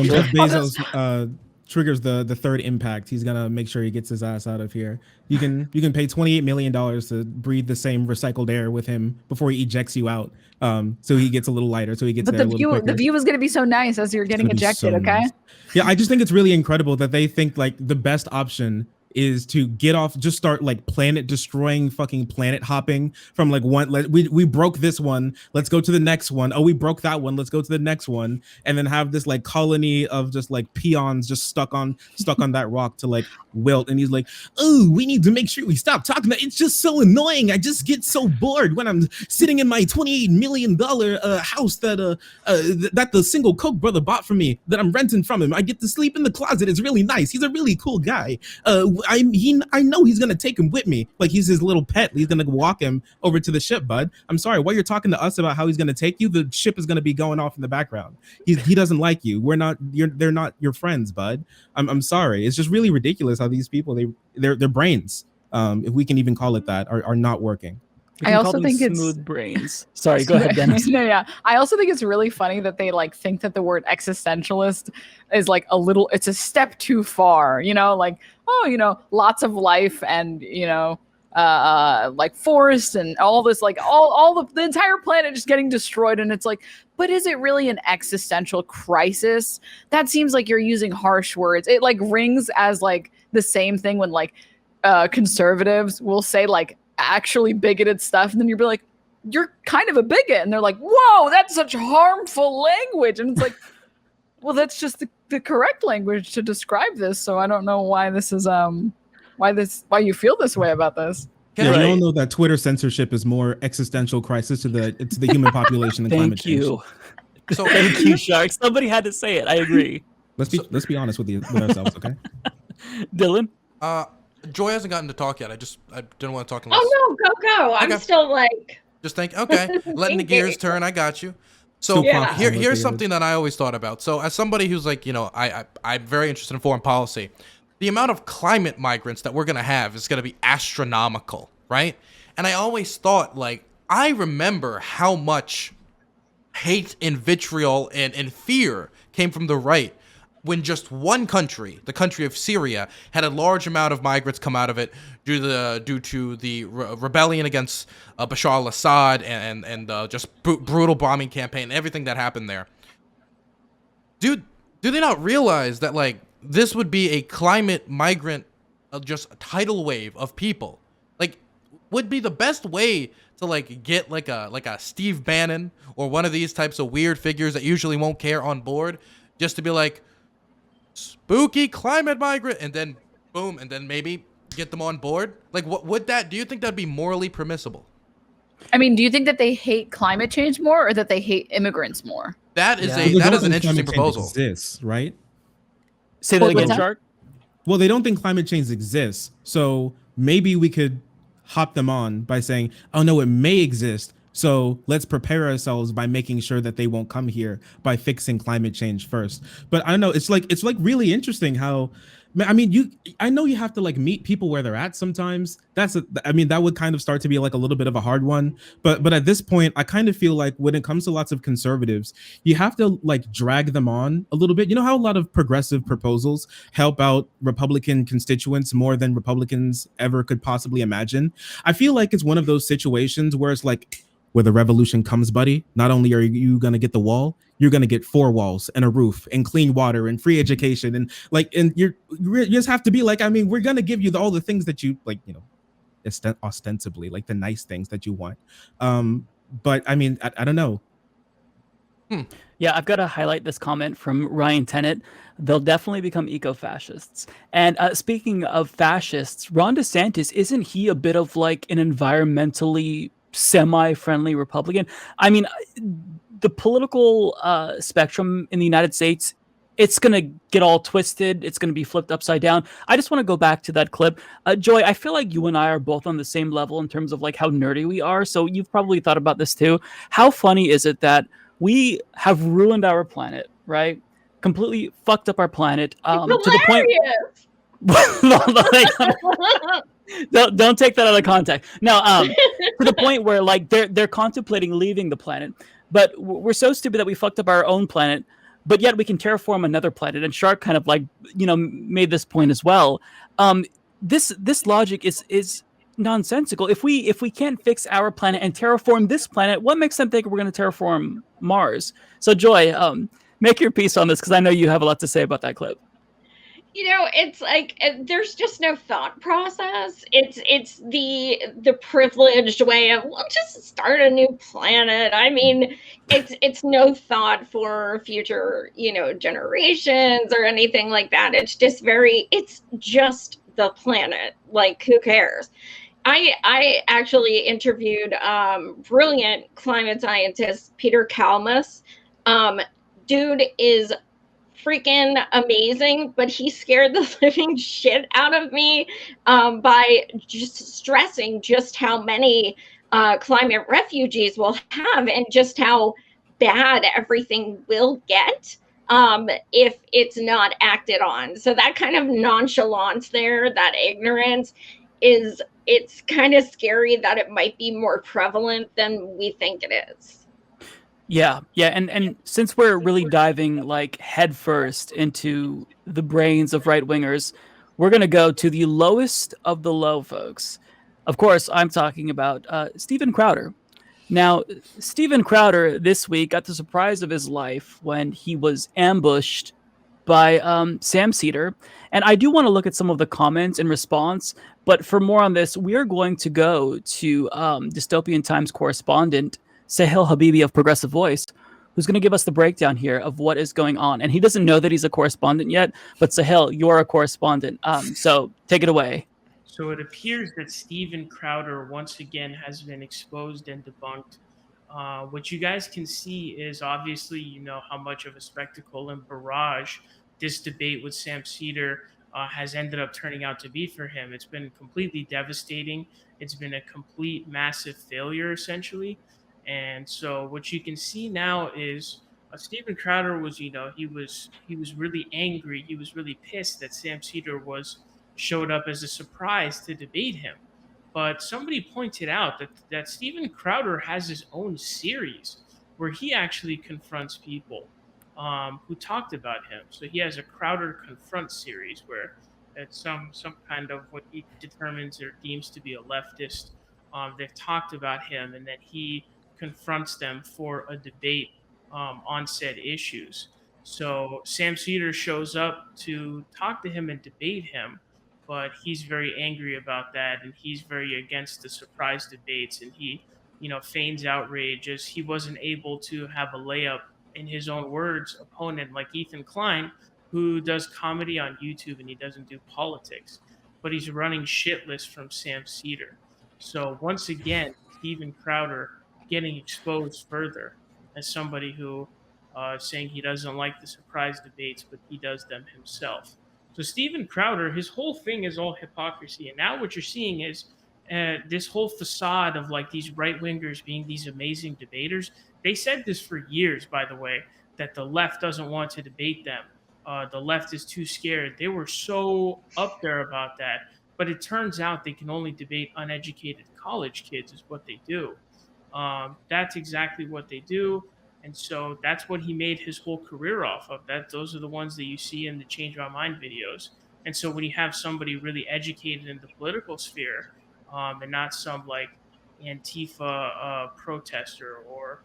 Jeff Bezos triggers the third impact, he's gonna make sure he gets his ass out of here. You can pay $28 million to breathe the same recycled air with him before he ejects you out. So he gets a little lighter, so he gets there a little quicker. The view is gonna be so nice as you're getting ejected. So okay. Nice. Yeah, I just think it's really incredible that they think like the best option is to get off, just start like planet destroying, fucking planet hopping from like one. We broke this one, let's go to the next one. Oh, we broke that one, let's go to the next one, and then have this like colony of just like peons just stuck on that rock to like wilt. And he's like, oh, we need to make sure we stop talking about it. It's just so annoying. I just get so bored when I'm sitting in my $28 million house that the single Koch brother bought for me, that I'm renting from him. I get to sleep in the closet. It's really nice. He's a really cool guy. I know he's gonna take him with me, like he's his little pet. He's gonna walk him over to the ship, bud. I'm sorry, while you're talking to us about how he's gonna take you, the ship is gonna be going off in the background. He doesn't like you. They're not your friends, bud. I'm sorry. It's just really ridiculous how these people, their brains, if we can even call it that, are not working. I also think it's smooth brains. Sorry, go ahead, Dennis. No, yeah. I also think it's really funny that they like think that the word existentialist is like it's a step too far, like, oh, lots of life and, like forests and all this, like all the entire planet just getting destroyed. And it's like, but is it really an existential crisis? That seems like you're using harsh words. It like rings as like the same thing when like conservatives will say like actually bigoted stuff, and then you'll be like, you're kind of a bigot, and they're like, whoa, that's such harmful language. And it's like, well, that's just the correct language to describe this. So I don't know why this is why you feel this way about this. Yeah, we all know that Twitter censorship is more existential crisis to the human population than climate change. So thank you, Shark. Somebody had to say it. I agree. Let's be honest with ourselves, okay? Dylan? Joy hasn't gotten to talk yet. I didn't want to talk unless... Oh no, go. I'm still like... Just think, okay, letting the gears turn. I got you. So here's something that I always thought about. So as somebody who's like, I'm very interested in foreign policy. The amount of climate migrants that we're going to have is going to be astronomical, right? And I always thought, like, I remember how much hate and vitriol and fear came from the right when just one country, the country of Syria, had a large amount of migrants come out of it due to the rebellion against Bashar al-Assad and just brutal bombing campaign and everything that happened there. Do they not realize that, like, this would be a climate migrant, just a tidal wave of people? Like, would be the best way to like get like a Steve Bannon or one of these types of weird figures that usually won't care on board, just to be like, spooky climate migrant, and then boom, and then maybe get them on board. Like, what would that? Do you think that'd be morally permissible? I mean, do you think that they hate climate change more, or that they hate immigrants more? That is an interesting proposal. Exists, right? Say that again, Shark. Well, they don't think climate change exists, so maybe we could hop them on by saying, "Oh no, it may exist, So let's prepare ourselves by making sure that they won't come here by fixing climate change first. But I don't know, it's like really interesting how, I mean, I know you have to like meet people where they're at sometimes. I mean, that would kind of start to be like a little bit of a hard one. But at this point, I kind of feel like when it comes to lots of conservatives, you have to like drag them on a little bit. You know how a lot of progressive proposals help out Republican constituents more than Republicans ever could possibly imagine? I feel like it's one of those situations where it's like, where the revolution comes, buddy, not only are you going to get the wall, you're going to get 4 walls and a roof and clean water and free education. And like, and you just have to be like, I mean, we're going to give you all the things that you like, you know, ostensibly like the nice things that you want. But I mean, I don't know. Yeah, I've got to highlight this comment from Ryan Tennant. They'll definitely become eco-fascists. And speaking of fascists, Ron DeSantis, isn't he a bit of like an environmentally semi-friendly Republican? I mean, the political spectrum in the United States, it's going to get all twisted. It's going to be flipped upside down. I just want to go back to that clip. Joy, I feel like you and I are both on the same level in terms of like how nerdy we are. So you've probably thought about this too. How funny is it that we have ruined our planet, right? Completely fucked up our planet to the point. Don't take that out of context. No, to the point where like they're contemplating leaving the planet, but we're so stupid that we fucked up our own planet, but yet we can terraform another planet. And Shark kind of like, you know, made this point as well. This logic is nonsensical. If we can't fix our planet and terraform this planet, what makes them think we're going to terraform Mars? So Joy, make your piece on this, because I know you have a lot to say about that clip. You know, it's like there's just no thought process. It's the privileged way of, well, just start a new planet. I mean, it's no thought for future, you know, generations or anything like that. It's just it's just the planet. Like, who cares? I actually interviewed brilliant climate scientist Peter Kalmus. Dude is freaking amazing, but he scared the living shit out of me by just stressing just how many climate refugees we'll have and just how bad everything will get if it's not acted on. So that kind of nonchalance there, that ignorance, it's kind of scary that it might be more prevalent than we think it is. Yeah, and since we're really diving like headfirst into the brains of right wingers, we're gonna go to the lowest of the low, folks. Of course, I'm talking about Steven Crowder. Now, Steven Crowder this week got the surprise of his life when he was ambushed by Sam Cedar, and I do want to look at some of the comments in response. But for more on this, we are going to go to Dystopian Times correspondent Sahil Habibi of Progressive Voice, who's going to give us the breakdown here of what is going on. And he doesn't know that he's a correspondent yet, but Sahil, you're a correspondent. So take it away. So it appears that Steven Crowder once again has been exposed and debunked. What you guys can see is obviously, you know, how much of a spectacle and barrage this debate with Sam Cedar has ended up turning out to be for him. It's been completely devastating. It's been a complete massive failure, essentially. And so what you can see now is Steven Crowder was, you know, he was really angry. He was really pissed that Sam Cedar showed up as a surprise to debate him. But somebody pointed out that Steven Crowder has his own series where he actually confronts people who talked about him. So he has a Crowder Confront series where it's some kind of what he determines or deems to be a leftist. They've talked about him, and then he confronts them for a debate on said issues. So Sam Cedar shows up to talk to him and debate him, but he's very angry about that, and he's very against the surprise debates, and he, you know, feigns outrage as he wasn't able to have a layup, in his own words, opponent like Ethan Klein, who does comedy on YouTube and he doesn't do politics, but he's running shitless from Sam Cedar. So once again, Steven Crowder getting exposed further as somebody who saying he doesn't like the surprise debates, but he does them himself. So Steven Crowder, his whole thing is all hypocrisy. And now what you're seeing is This whole facade of like these right wingers being these amazing debaters, they said this for years, by the way, that the left doesn't want to debate them. The left is too scared. They were so up there about that. But it turns out they can only debate uneducated college kids, is what they do. That's exactly what they do. And so that's what he made his whole career off of. Those are the ones that you see in the Change My Mind videos. And so when you have somebody really educated in the political sphere, and not some like Antifa protester or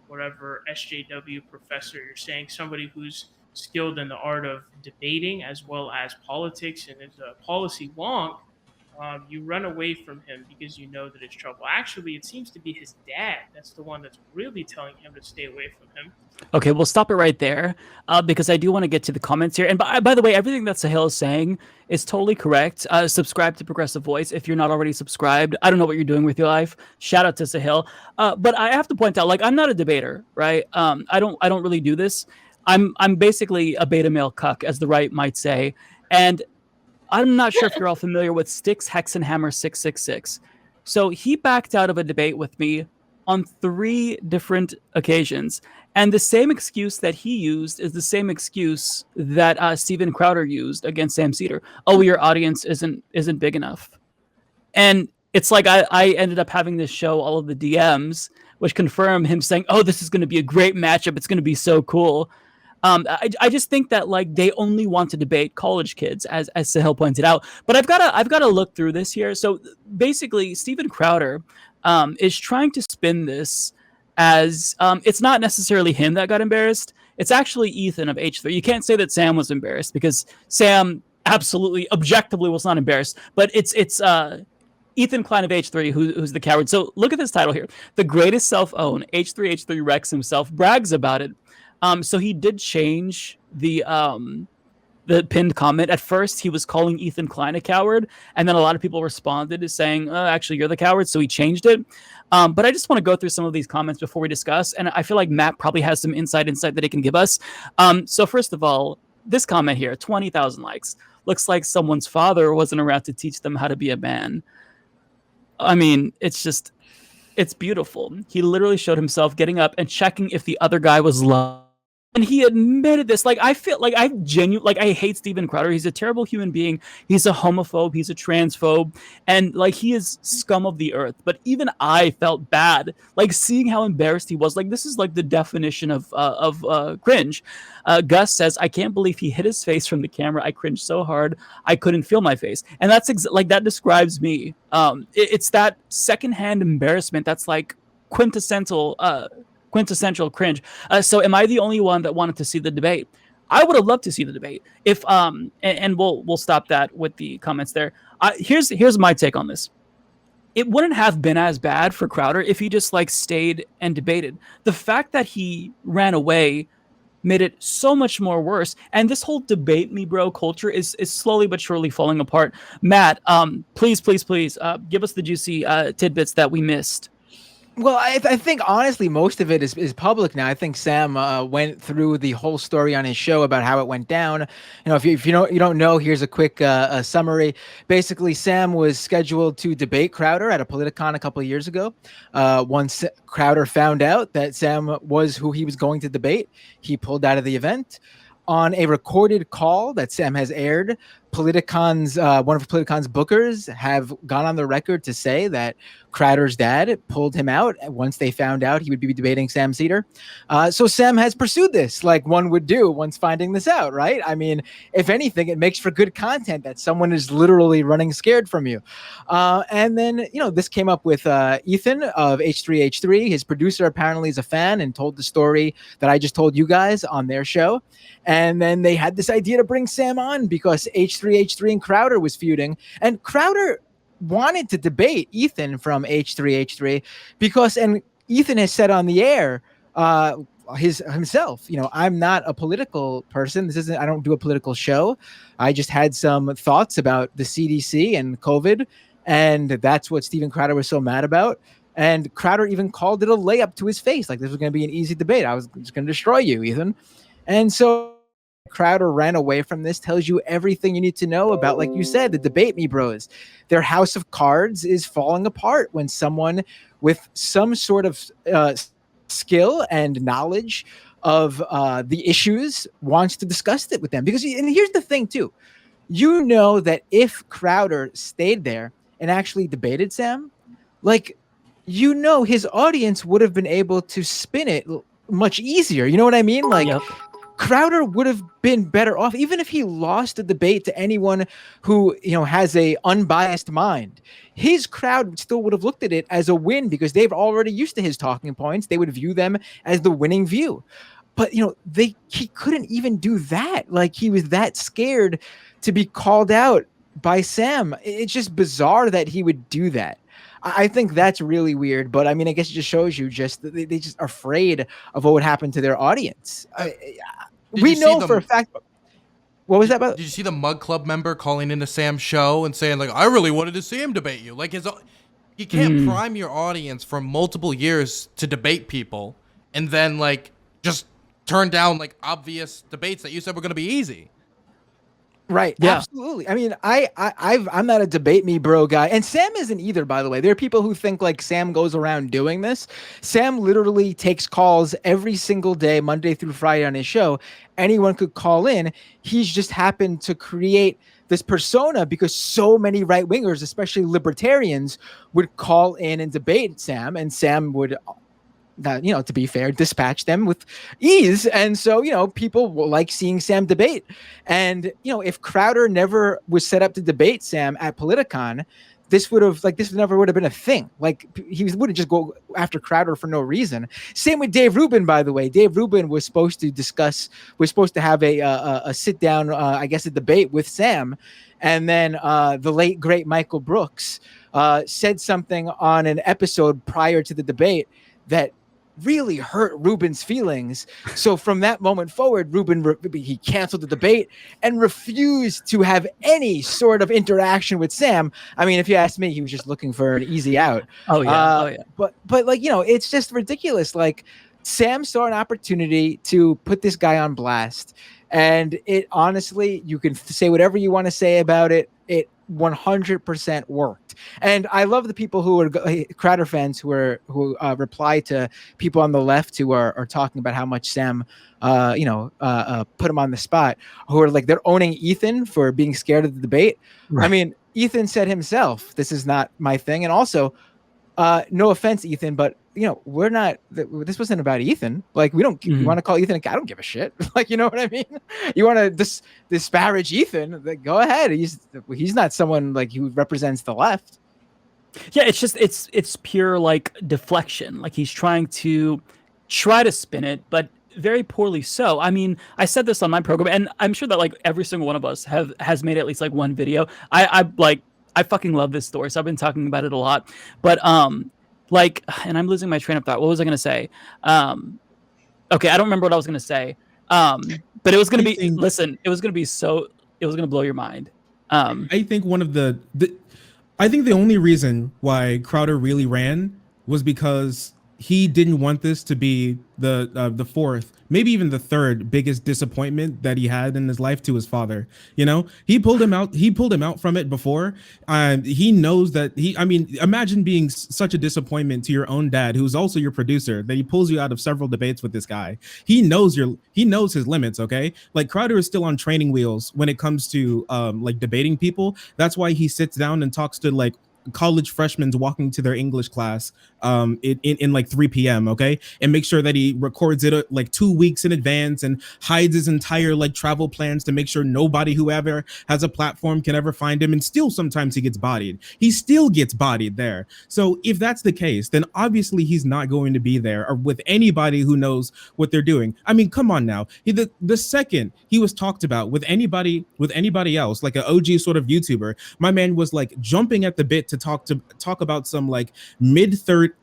whatever SJW professor, you're saying somebody who's skilled in the art of debating as well as politics and is a policy wonk, you run away from him because you know that it's trouble. Actually, it seems to be his dad that's the one that's really telling him to stay away from him. Okay, we'll stop it right there because I do want to get to the comments here. And by the way, everything that Sahil is saying is totally correct. Subscribe to Progressive Voice if you're not already subscribed. I don't know what you're doing with your life. Shout out to Sahil. But I have to point out, like, I'm not a debater, right? I don't really do this. I'm basically a beta male cuck, as the right might say. And I'm not sure if you're all familiar with Styx Hexenhammer 666. So he backed out of a debate with me on 3 different occasions. And the same excuse that he used is the same excuse that Steven Crowder used against Sam Cedar. Oh, your audience isn't big enough. And it's like I ended up having this show all of the DMs, which confirm him saying, oh, this is going to be a great matchup. It's going to be so cool. I just think that like they only want to debate college kids, as Sahil pointed out. But I've got to look through this here. So basically, Steven Crowder is trying to spin this as it's not necessarily him that got embarrassed. It's actually Ethan of H3. You can't say that Sam was embarrassed because Sam absolutely objectively was not embarrassed. But it's Ethan Klein of H3 who's the coward. So look at this title here: the greatest self-own. H3 wrecks himself, brags about it. So he did change the pinned comment. At first, he was calling Ethan Klein a coward, and then a lot of people responded to saying, oh, actually, you're the coward, so he changed it. But I just want to go through some of these comments before we discuss, and I feel like Matt probably has some insight that he can give us. So first of all, this comment here, 20,000 likes. Looks like someone's father wasn't around to teach them how to be a man. I mean, it's beautiful. He literally showed himself getting up and checking if the other guy was loved. And he admitted this. Like, I feel like I hate Steven Crowder. He's a terrible human being. He's a homophobe. He's a transphobe. And like, he is scum of the earth. But even I felt bad, like seeing how embarrassed he was. Like, this is like the definition of cringe. Gus says, I can't believe he hit his face from the camera. I cringed so hard I couldn't feel my face. And that's like, that describes me. It's that secondhand embarrassment that's like quintessential cringe. So am I the only one that wanted to see the debate? I would have loved to see the debate. If and we'll stop that with the comments there. Here's my take on this. It wouldn't have been as bad for Crowder if he just like stayed and debated. The fact that he ran away made it so much more worse. And this whole debate me bro culture is slowly but surely falling apart. Matt, please give us the juicy tidbits that we missed. Well, I think honestly, most of it is public now. I think Sam went through the whole story on his show about how it went down. You know, if you don't know, here's a quick summary. Basically, Sam was scheduled to debate Crowder at a Politicon a couple of years ago. Once Crowder found out that Sam was who he was going to debate, he pulled out of the event. On a recorded call that Sam has aired, Politicon's one of Politicon's bookers have gone on the record to say that Crowder's dad pulled him out once they found out he would be debating Sam Cedar. So Sam has pursued this like one would do once finding this out, right? I mean, if anything, it makes for good content that someone is literally running scared from you. And then, you know, this came up with Ethan of H3H3. His producer apparently is a fan and told the story that I just told you guys on their show. And then they had this idea to bring Sam on because H3H3 and Crowder was feuding. And Crowder wanted to debate Ethan from H3H3 because, and Ethan has said on the air himself, you know, I'm not a political person. I don't do a political show. I just had some thoughts about the CDC and COVID. And that's what Steven Crowder was so mad about. And Crowder even called it a layup to his face. Like, this was going to be an easy debate. I was just going to destroy you, Ethan. And so Crowder ran away from this tells you everything you need to know about, like you said, the debate me bros. Their house of cards is falling apart when someone with some sort of skill and knowledge of the issues wants to discuss it with them. Because, and here's the thing too, you know that if Crowder stayed there and actually debated Sam, like, you know, his audience would have been able to spin it much easier. You know what I mean? Like, Crowder would have been better off, even if he lost the debate to anyone who, you know, has a unbiased mind. His crowd still would have looked at it as a win because they've already used to his talking points. They would view them as the winning view. But, you know, he couldn't even do that. Like, he was that scared to be called out by Sam. It's just bizarre that he would do that. I think that's really weird, but I mean, I guess it just shows you just they just are afraid of what would happen to their audience. We know for a fact. What was that about? Did you see the Mug Club member calling into Sam's show and saying, like, I really wanted to see him debate you? Like, you can't prime your audience for multiple years to debate people and then, like, just turn down, like, obvious debates that you said were going to be easy. Right. Yeah. Absolutely. I mean, I'm not a debate me bro guy, and Sam isn't either, by the way. There are people who think like Sam goes around doing this. Sam literally takes calls every single day, Monday through Friday on his show. Anyone could call in. He's just happened to create this persona because so many right wingers, especially libertarians, would call in and debate Sam, and Sam would, you know, to be fair, dispatch them with ease. And so, you know, people will like seeing Sam debate. And, you know, if Crowder never was set up to debate Sam at Politicon, this never would have been a thing. Like, he wouldn't just go after Crowder for no reason. Same with Dave Rubin, by the way. Dave Rubin was supposed to have a sit down, I guess, a debate with Sam. And then the late, great Michael Brooks said something on an episode prior to the debate that really hurt Rubin's feelings. So from that moment forward, Rubin, he canceled the debate and refused to have any sort of interaction with Sam. I mean, if you ask me, he was just looking for an easy out. Oh yeah. But like, you know, it's just ridiculous. Like, Sam saw an opportunity to put this guy on blast, and it honestly, you can say whatever you want to say about it. It 100% worked. And I love the people who are Crowder fans who reply to people on the left who are talking about how much Sam put him on the spot, who are like, they're owning Ethan for being scared of the debate. Right. I mean, Ethan said himself, this is not my thing. And also, no offense, Ethan, but you know, this wasn't about Ethan. Like, we don't, you want to call Ethan, I don't give a shit. Like, you know what I mean? You want to disparage Ethan, like, go ahead. He's not someone like who represents the left. Yeah. It's just, it's pure like deflection. Like, he's trying to spin it, but very poorly so. I mean, I said this on my program, and I'm sure that like every single one of us has made at least like one video. I fucking love this story, so I've been talking about it a lot. But like, and I'm losing my train of thought. What was I gonna say? Okay, I don't remember what I was gonna say. But it was gonna be it was gonna blow your mind. I think one of I think the only reason why Crowder really ran was because he didn't want this to be the fourth, maybe even the third biggest disappointment that he had in his life to his father. You know, he pulled him out from it before. He knows that imagine being such a disappointment to your own dad, who's also your producer, that he pulls you out of several debates with this guy. He knows his limits. Okay. Like, Crowder is still on training wheels when it comes to like debating people. That's why he sits down and talks to like college freshmen walking to their English class in like 3 p.m. okay, and make sure that he records it like 2 weeks in advance and hides his entire like travel plans to make sure nobody who ever has a platform can ever find him. And still sometimes he gets bodied. He still gets bodied there. So if that's the case, then obviously he's not going to be there or with anybody who knows what they're doing. I mean, come on now. The second he was talked about with anybody else, like an OG sort of YouTuber, my man was like jumping at the bit to talk about some like debate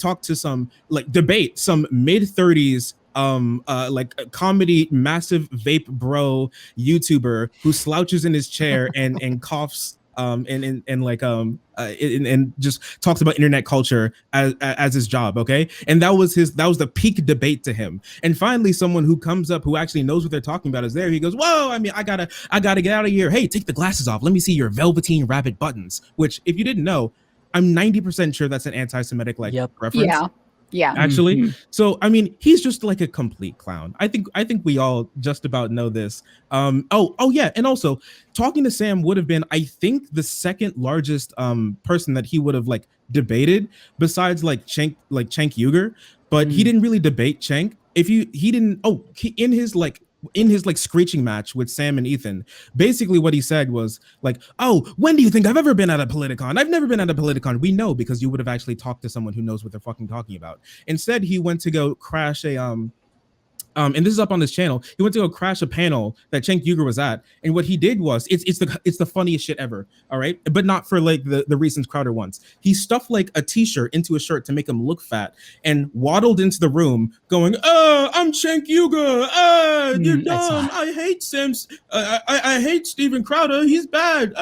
some mid-30s like a comedy massive vape bro YouTuber who slouches in his chair and coughs and just talks about internet culture as his job. Okay, and that was the peak debate to him. And finally, someone who comes up who actually knows what they're talking about is there. He goes, "Whoa! I mean, I gotta get out of here. Hey, take the glasses off. Let me see your velveteen rabbit buttons." Which, if you didn't know, I'm 90% sure that's an anti-Semitic reference. Yeah. Actually, so I mean, he's just like a complete clown. I think we all just about know this. Oh yeah, and also talking to Sam would have been, I think, the second largest person that he would have like debated besides like Cenk Uygur, but he didn't really debate Cenk. In his screeching match with Sam and Ethan, basically what he said was like, "Oh, when do you think I've ever been at a Politicon? I've never been at a Politicon." We know, because you would have actually talked to someone who knows what they're fucking talking about. Instead, he went to go crash a and this is up on this channel. He went to go crash a panel that Cenk Uygur was at, and what he did was it's the funniest shit ever. All right, but not for like the recent Crowder ones. He stuffed like a t-shirt into a shirt to make him look fat, and waddled into the room going, I'm Cenk Uygur. You're dumb. I hate Sims. I hate Steven Crowder. He's bad.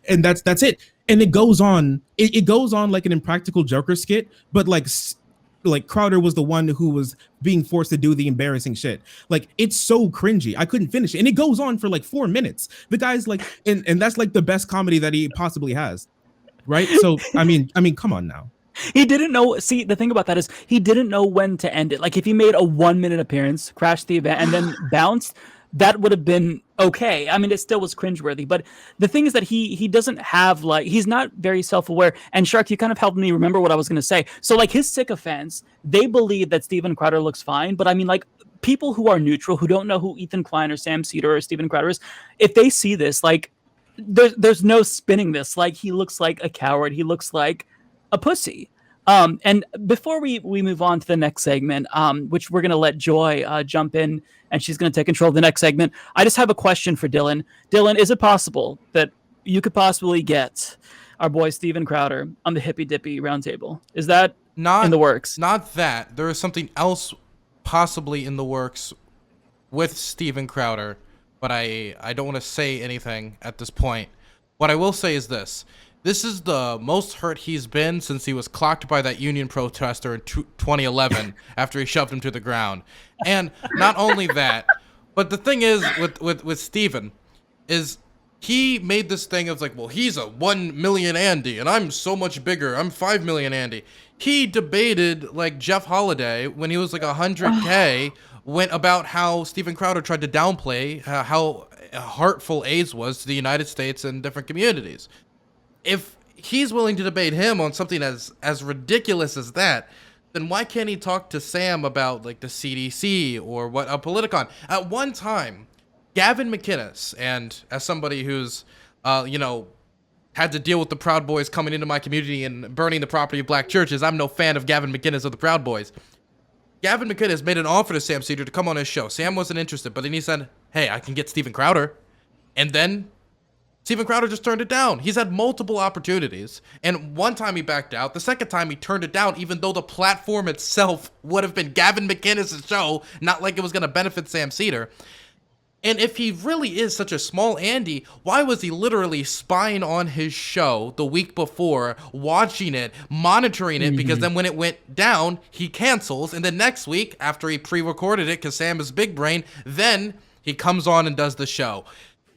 And that's it. And it goes on. It goes on like an Impractical Joker skit, but like Crowder was the one who was being forced to do the embarrassing shit. Like, it's so cringy. I couldn't finish it. And it goes on for like 4 minutes. The guy's like, and that's like the best comedy that he possibly has. Right? So, I mean, come on now. He didn't know. See, the thing about that is he didn't know when to end it. Like, if he made a 1 minute appearance, crashed the event, and then bounced, that would have been okay. I mean, it still was cringeworthy. But the thing is that he doesn't have, like, he's not very self-aware. And Shark, you kind of helped me remember what I was going to say. So, like, his sycophants, they believe that Steven Crowder looks fine. But I mean, like, people who are neutral, who don't know who Ethan Klein or Sam Cedar or Steven Crowder is, if they see this, like, there's no spinning this. Like, he looks like a coward. He looks like a pussy. And before we move on to the next segment, which we're going to let Joy jump in, and she's going to take control of the next segment, I just have a question for Dylan. Dylan, is it possible that you could possibly get our boy Steven Crowder on the Hippy Dippy roundtable? Is that not in the works? Not that. There is something else possibly in the works with Steven Crowder, but I don't want to say anything at this point. What I will say is this. This is the most hurt he's been since he was clocked by that union protester in 2011 after he shoved him to the ground. And not only that, but the thing is with Steven is he made this thing of like, well, he's a 1 million Andy and I'm so much bigger. I'm 5 million Andy. He debated like Jeff Holiday when he was like 100K, went about how Steven Crowder tried to downplay how hurtful AIDS was to the United States and different communities. If he's willing to debate him on something as ridiculous as that, then why can't he talk to Sam about like the CDC or what a Politicon? At one time, Gavin McInnes, and as somebody who's, had to deal with the Proud Boys coming into my community and burning the property of black churches, I'm no fan of Gavin McInnes of the Proud Boys. Gavin McInnes made an offer to Sam Cedar to come on his show. Sam wasn't interested, but then he said, hey, I can get Steven Crowder. And then Steven Crowder just turned it down. He's had multiple opportunities. And one time he backed out. The second time he turned it down, even though the platform itself would have been Gavin McInnes' show, not like it was going to benefit Sam Cedar. And if he really is such a small Andy, why was he literally spying on his show the week before, watching it, monitoring it, because then when it went down, he cancels. And then next week, after he pre-recorded it, because Sam is big brain, then he comes on and does the show.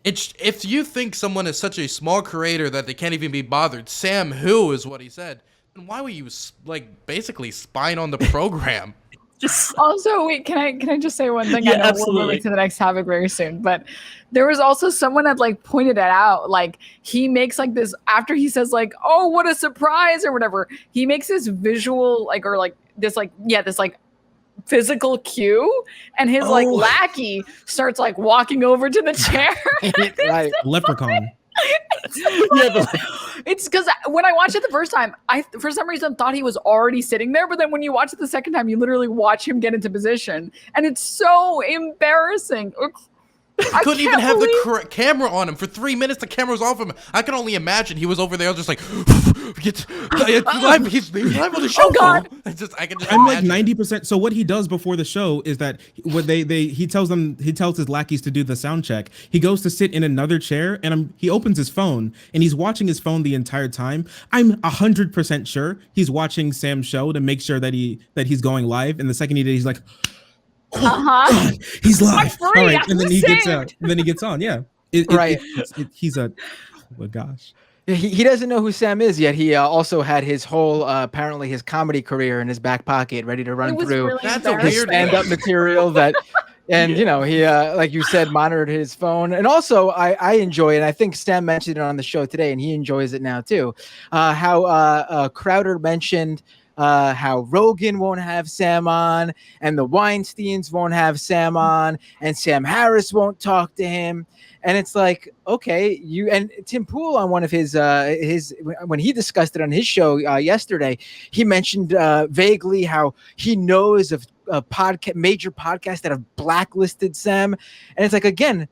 If you think someone is such a small creator that they can't even be bothered, Sam who is what he said, then why were you like basically spying on the program? Also, wait, can I just say one thing? Yeah, I know absolutely. we'll move to the next topic very soon, but there was also someone that like pointed it out. Like he makes like this after he says like, "Oh, what a surprise" or whatever. He makes this visual this physical cue, and his like lackey starts like walking over to the chair. Right, leprechaun. It's because when I watched it the first time, I for some reason thought he was already sitting there, but then when you watch it the second time, you literally watch him get into position, and it's so embarrassing. He couldn't even have the camera on him for 3 minutes. The camera was off him. I can only imagine he was over there just like, he's live on the show. Oh God! I can just I'm imagine. like 90%. So what he does before the show is that what he tells his lackeys to do the sound check. He goes to sit in another chair and he opens his phone and he's watching his phone the entire time. I'm 100% sure he's watching Sam's show to make sure that he's going live. And the second he did, he's like, God, he's live. All right, and then he gets out. And then he gets on. Yeah, he's a. Oh my gosh. He doesn't know who Sam is yet. He also had his whole apparently his comedy career in his back pocket, ready to run through really his stand-up material. That, and you know, he like you said, monitored his phone. And also, I enjoy it. I think Sam mentioned it on the show today, and he enjoys it now too. How Crowder mentioned. How Rogan won't have Sam on, and the Weinsteins won't have Sam on, and Sam Harris won't talk to him. And it's like, okay, you and Tim Pool on one of his when he discussed it on his show yesterday, he mentioned vaguely how he knows of major podcasts that have blacklisted Sam, and it's like, again,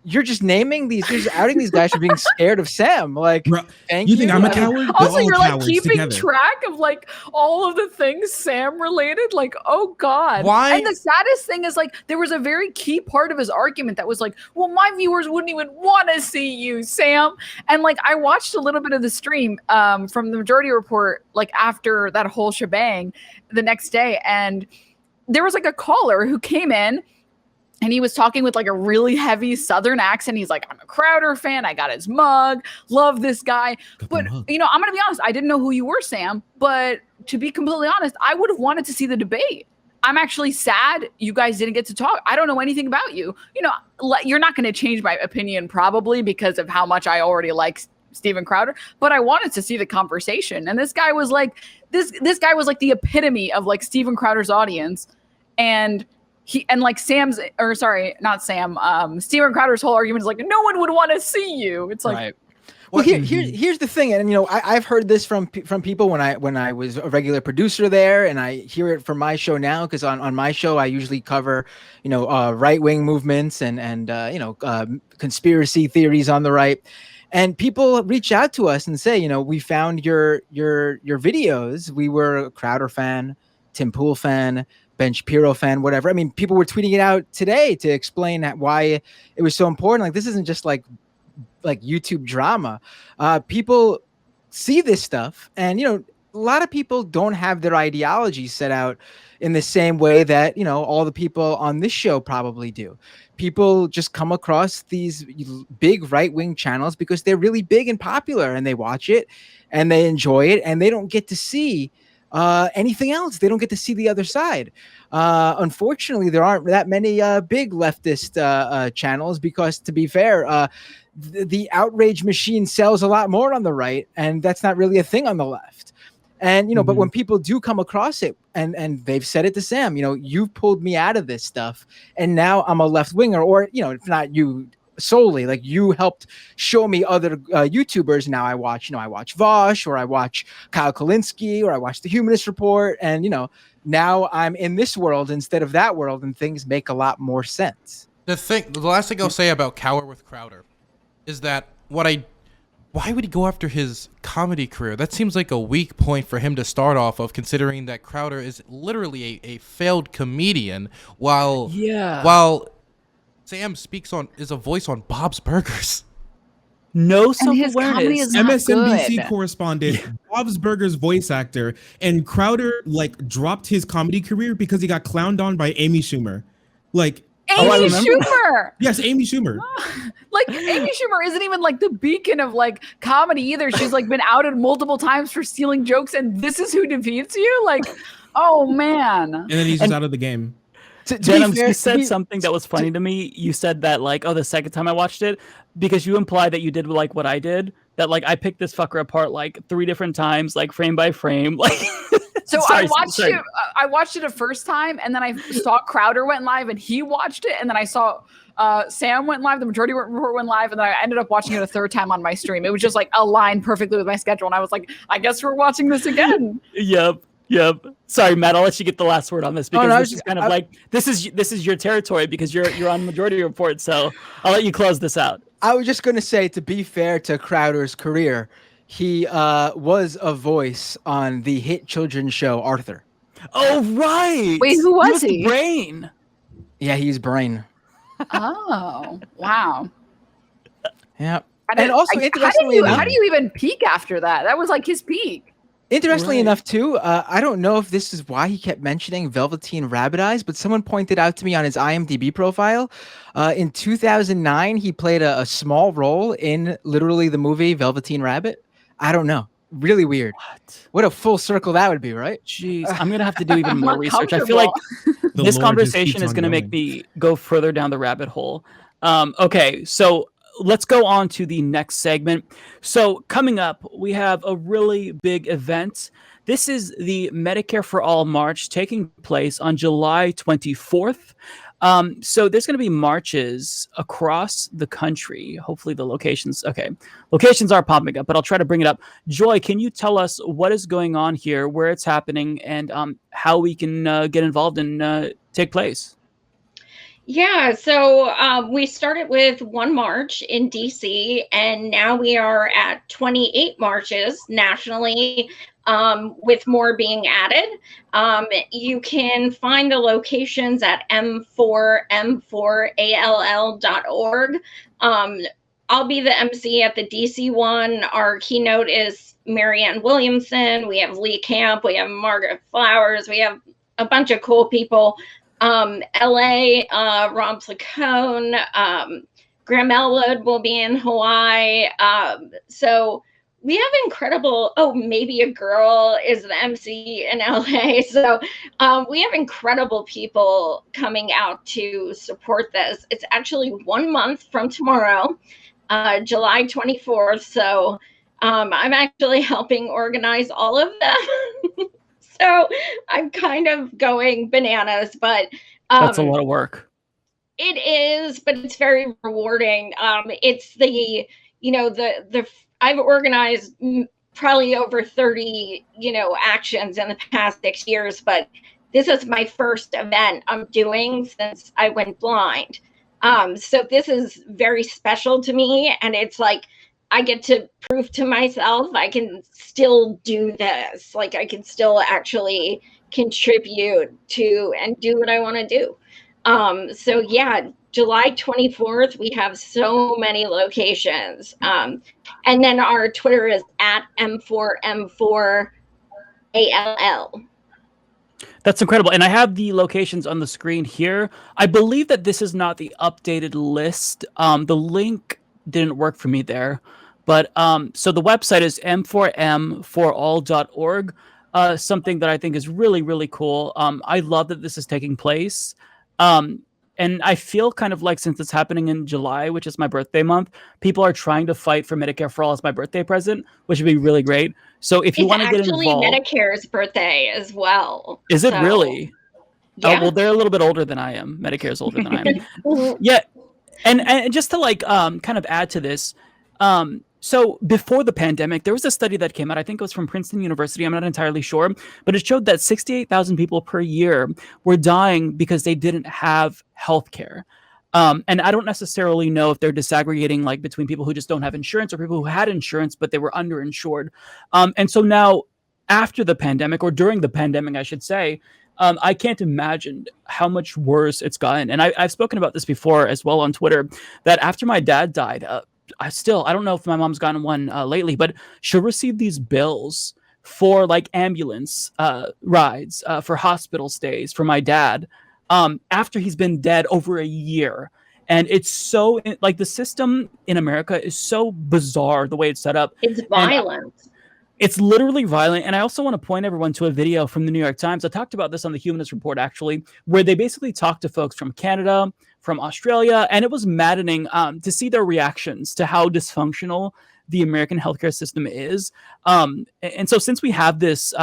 you're just naming these, you're just outing these guys for being scared of Sam. Like, thank you. Think I'm a coward? Also, you're like keeping track of like all of the things Sam related. Like, oh God. Why? And the saddest thing is like, there was a very key part of his argument that was like, well, my viewers wouldn't even want to see you, Sam. And like, I watched a little bit of the stream from the Majority Report, like after that whole shebang the next day. And there was like a caller who came in, and he was talking with like a really heavy Southern accent. He's like, I'm a Crowder fan. I got his mug. Love this guy. But, you know, I'm going to be honest. I didn't know who you were, Sam. But to be completely honest, I would have wanted to see the debate. I'm actually sad you guys didn't get to talk. I don't know anything about you. You know, you're not going to change my opinion probably because of how much I already like Steven Crowder. But I wanted to see the conversation. And this guy was like, this guy was like the epitome of like Steven Crowder's audience. And like Sam's, or sorry, not Sam, Steven Crowder's whole argument is like, no one would want to see you. It's like, right. Well, here's the thing, and you know, I've heard this from people when I was a regular producer there, and I hear it from my show now because on my show I usually cover, you know, right wing movements and you know, conspiracy theories on the right, and people reach out to us and say, you know, we found your videos. We were a Crowder fan, Tim Pool fan, Ben Shapiro fan, whatever. I mean, people were tweeting it out today to explain why it was so important. Like, this isn't just like YouTube drama. People see this stuff, and you know, a lot of people don't have their ideology set out in the same way that, you know, all the people on this show probably do. People just come across these big right-wing channels because they're really big and popular, and they watch it and they enjoy it, and they don't get to see anything else. They don't get to see the other side. Unfortunately, there aren't that many big leftist channels because, to be fair, the outrage machine sells a lot more on the right, and that's not really a thing on the left. And, you know, but when people do come across it, and they've said it to Sam, you know, you've pulled me out of this stuff, and now I'm a left winger, or, you know, if not you solely, like you helped show me other YouTubers. Now I watch Vosh, or I watch Kyle Kalinske, or I watch the Humanist Report, and you know, now I'm in this world instead of that world, and things make a lot more sense. The last thing I'll say about Cower with Crowder is that why would he go after his comedy career? That seems like a weak point for him to start off of, considering that Crowder is literally a failed comedian, while Sam is a voice on Bob's Burgers. No self-awareness. MSNBC correspondent, Bob's Burgers voice actor, and Crowder like dropped his comedy career because he got clowned on by Amy Schumer. Like Amy Schumer. Yes, Amy Schumer. Like Amy Schumer isn't even like the beacon of like comedy either. She's like been outed multiple times for stealing jokes, and this is who defeats you? Like, oh man. And then he's just out of the game. Denims, you said something that was funny to me. You said that like, oh, the second time I watched it, because you implied that you did like what I did, that like I picked this fucker apart like 3 different times, like frame by frame, like. So I watched it a first time, and then I saw Crowder went live, and he watched it, and then I saw Sam went live, the Majority Report went live, and then I ended up watching it a third time on my stream. It was just like aligned perfectly with my schedule, and I was like, I guess we're watching this again. Yep. Yep. Sorry, Matt. I'll let you get the last word on this because no, this is kind of like this is your territory because you're on Majority Report. So I'll let you close this out. I was just going to say, to be fair to Crowder's career, he was a voice on the hit children's show Arthur. Oh, right. Wait, who was the he? Brain. Yeah, he's Brain. Oh, wow. Yeah. And also, interestingly how do you even peak after that? That was like his peak. Interestingly enough, too, I don't know if this is why he kept mentioning Velveteen Rabbit Eyes, but someone pointed out to me on his IMDb profile, in 2009, he played a small role in literally the movie Velveteen Rabbit. I don't know. Really weird. What a full circle that would be, right? Jeez, I'm going to have to do even more research. I feel like this conversation is going to make me go further down the rabbit hole. Okay, so let's go on to the next segment. So coming up, we have a really big event. This is the Medicare for All March taking place on July 24th. So there's going to be marches across the country. Hopefully the locations are popping up, but I'll try to bring it up. Joy, can you tell us what is going on here, where it's happening, and how we can get involved and take place? Yeah, so we started with one march in DC, and now we are at 28 marches nationally, with more being added. You can find the locations at M4A.org. I'll be the MC at the DC one. Our keynote is Marianne Williamson. We have Lee Camp. We have Margaret Flowers. We have a bunch of cool people. LA, Ron Placone, Graham Elwood will be in Hawaii. So we have incredible, maybe a girl is the MC in LA. So we have incredible people coming out to support this. It's actually 1 month from tomorrow, July 24th. So I'm actually helping organize all of them. So I'm kind of going bananas, but that's a lot of work. It is, but it's very rewarding. It's I've organized probably over 30, actions in the past 6 years, but this is my first event I'm doing since I went blind. So this is very special to me, and it's like I get to prove to myself I can still do this. Like I can still actually contribute to and do what I want to do. So yeah, July 24th, we have so many locations. And then our Twitter is at M4A.all. That's incredible. And I have the locations on the screen here. I believe that this is not the updated list. The link didn't work for me there. But so the website is m4m4all.org, something that I think is really, really cool. I love that this is taking place. And I feel kind of like since it's happening in July, which is my birthday month, people are trying to fight for Medicare for All as my birthday present, which would be really great. So if you want to get involved. It's actually Medicare's birthday as well. Is it really? Yeah. Oh, well, they're a little bit older than I am. Medicare is older than I am. Yeah. And just to kind of add to this, so before the pandemic, there was a study that came out, I think it was from Princeton University, I'm not entirely sure, but it showed that 68,000 people per year were dying because they didn't have health care. And I don't necessarily know if they're disaggregating like between people who just don't have insurance or people who had insurance, but they were underinsured. And so now after the pandemic, or during the pandemic, I should say, I can't imagine how much worse it's gotten. And I've spoken about this before as well on Twitter, that after my dad died, I don't know if my mom's gotten one lately, but she'll receive these bills for like ambulance rides, for hospital stays for my dad after he's been dead over a year. And it's so like the system in America is so bizarre the way it's set up. It's violent. It's literally violent. And I also want to point everyone to a video from the New York Times. I talked about this on the Humanist Report, actually, where they basically talked to folks from Canada, from Australia, and it was maddening to see their reactions to how dysfunctional the American healthcare system is. And so since we have this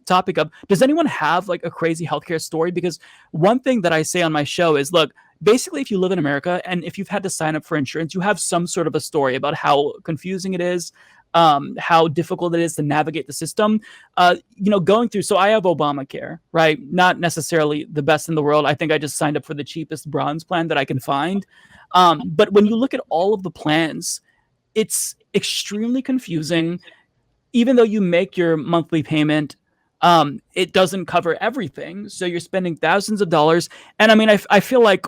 topic up, does anyone have like a crazy healthcare story? Because one thing that I say on my show is, look, basically, if you live in America and if you've had to sign up for insurance, you have some sort of a story about how confusing it is, how difficult it is to navigate the system. Going through, so I have Obamacare, right? Not necessarily the best in the world. I think I just signed up for the cheapest bronze plan that I can find. But when you look at all of the plans, it's extremely confusing. Even though you make your monthly payment, it doesn't cover everything. So you're spending thousands of dollars. And I mean, I feel like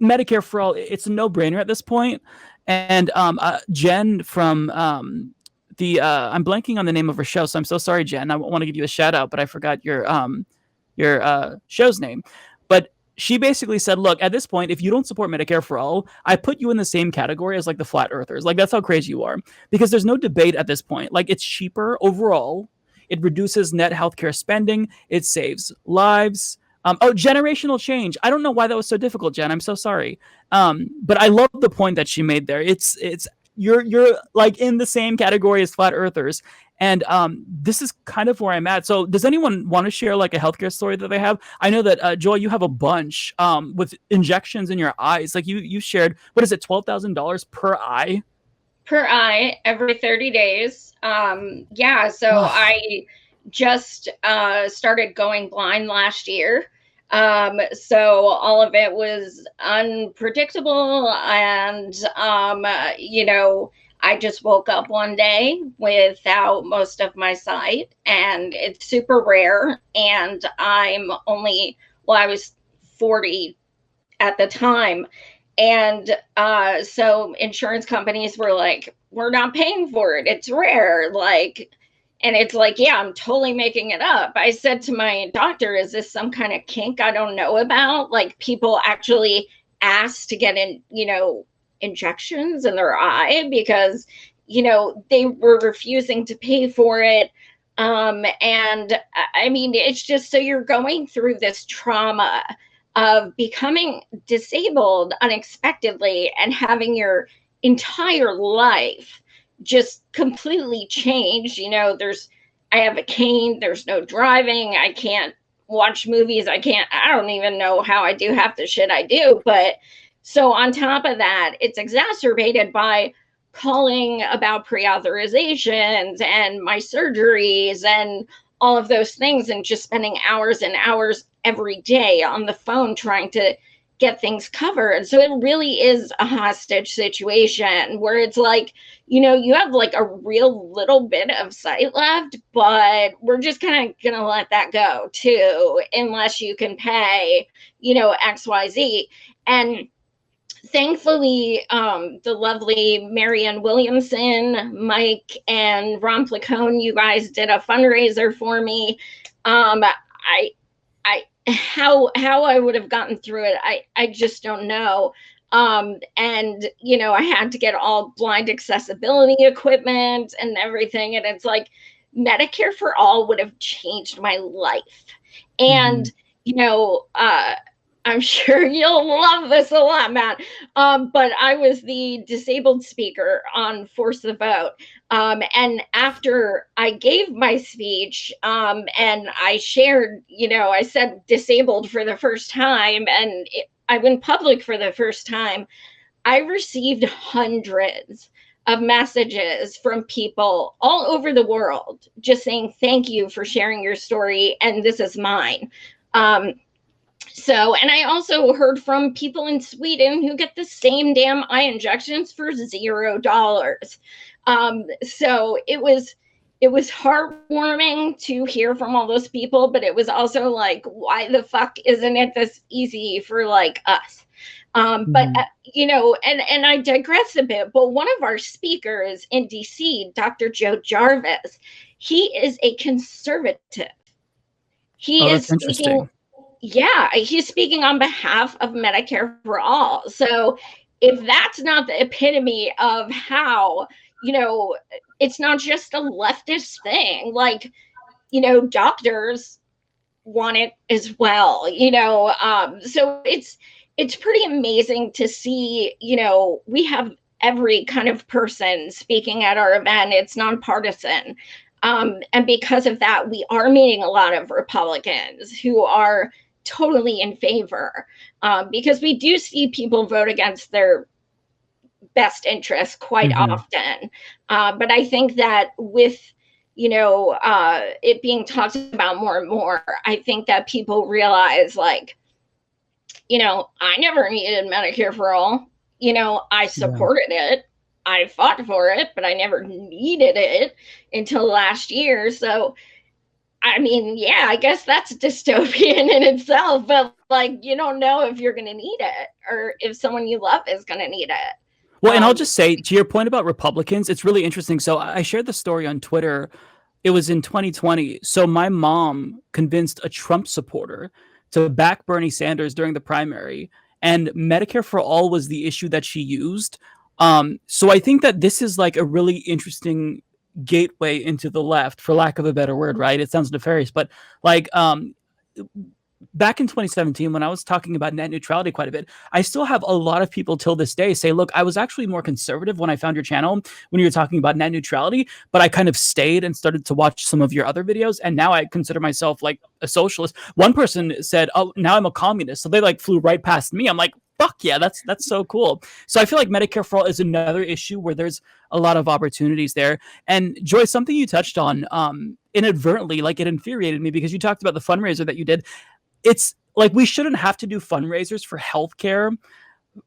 Medicare for all, it's a no-brainer at this point. And Jen from I'm blanking on the name of her show, so I'm so sorry, Jen. I want to give you a shout out, but I forgot your show's name. But she basically said, look, at this point, if you don't support Medicare for all, I put you in the same category as like the flat earthers. Like, that's how crazy you are, because there's no debate at this point. Like, it's cheaper overall. It reduces net healthcare spending. It saves lives. Generational change. I don't know why that was so difficult, Jen. I'm so sorry. But I love the point that she made there. It's you're like in the same category as flat earthers. And this is kind of where I'm at. So does anyone want to share like a healthcare story that they have? I know that Joy, you have a bunch with injections in your eyes. Like you shared, what is it, $12,000 per eye? Per eye every 30 days. So I just started going blind last year. So all of it was unpredictable. And, I just woke up one day without most of my sight, and it's super rare. And I was 40 at the time. And so insurance companies were like, we're not paying for it. It's rare. And it's like, yeah, I'm totally making it up. I said to my doctor, is this some kind of kink I don't know about? Like, people actually ask to get injections in their eye because, they were refusing to pay for it. And I mean, it's just, so you're going through this trauma of becoming disabled unexpectedly and having your entire life just completely changed. I have a cane, there's no driving, I can't watch movies, I don't even know how I do half the shit I do. But so on top of that, it's exacerbated by calling about pre-authorizations and my surgeries and all of those things, and just spending hours and hours every day on the phone trying to get things covered. So it really is a hostage situation where it's like, you have like a real little bit of sight left, but we're just kind of going to let that go too, unless you can pay, XYZ. And thankfully, the lovely Marianne Williamson, Mike, and Ron Placone, you guys did a fundraiser for me. How I would have gotten through it, I just don't know. I had to get all blind accessibility equipment and everything. And it's like, Medicare for all would have changed my life. And, I'm sure you'll love this a lot, Matt. But I was the disabled speaker on Force the Vote. And after I gave my speech, and I shared, I said disabled for the first time, and I went public for the first time, I received hundreds of messages from people all over the world just saying, thank you for sharing your story, and this is mine. And I also heard from people in Sweden who get the same damn eye injections for $0. So it was heartwarming to hear from all those people, but it was also like, why the fuck isn't it this easy for like us? But and I digress a bit, but one of our speakers in DC, Dr. Joe Jarvis, he is a conservative. He is speaking. Yeah, he's speaking on behalf of Medicare for all. So if that's not the epitome of how, it's not just a leftist thing, like, doctors want it as well, so it's pretty amazing to see, we have every kind of person speaking at our event. It's nonpartisan. And because of that, we are meeting a lot of Republicans who are totally in favor, because we do see people vote against their best interest quite often. But I think that with, it being talked about more and more, I think that people realize, like, I never needed Medicare for all. I supported it. I fought for it, but I never needed it until last year. So, I mean, yeah, I guess that's dystopian in itself, but like, you don't know if you're going to need it or if someone you love is going to need it. Well, and I'll just say, to your point about Republicans, it's really interesting. So I shared the story on Twitter. It was in 2020. So my mom convinced a Trump supporter to back Bernie Sanders during the primary, and Medicare for all was the issue that she used. So I think that this is like a really interesting gateway into the left, for lack of a better word, right? It sounds nefarious, but like back in 2017, when I was talking about net neutrality quite a bit, I still have a lot of people till this day say, look, I was actually more conservative when I found your channel when you were talking about net neutrality, but I kind of stayed and started to watch some of your other videos, and now I consider myself like a socialist. One person said, oh, now I'm a communist. So they like flew right past me. I'm like, fuck yeah, that's so cool. So I feel like Medicare for all is another issue where there's a lot of opportunities there. And Joy, something you touched on inadvertently, like it infuriated me because you talked about the fundraiser that you did. It's like we shouldn't have to do fundraisers for healthcare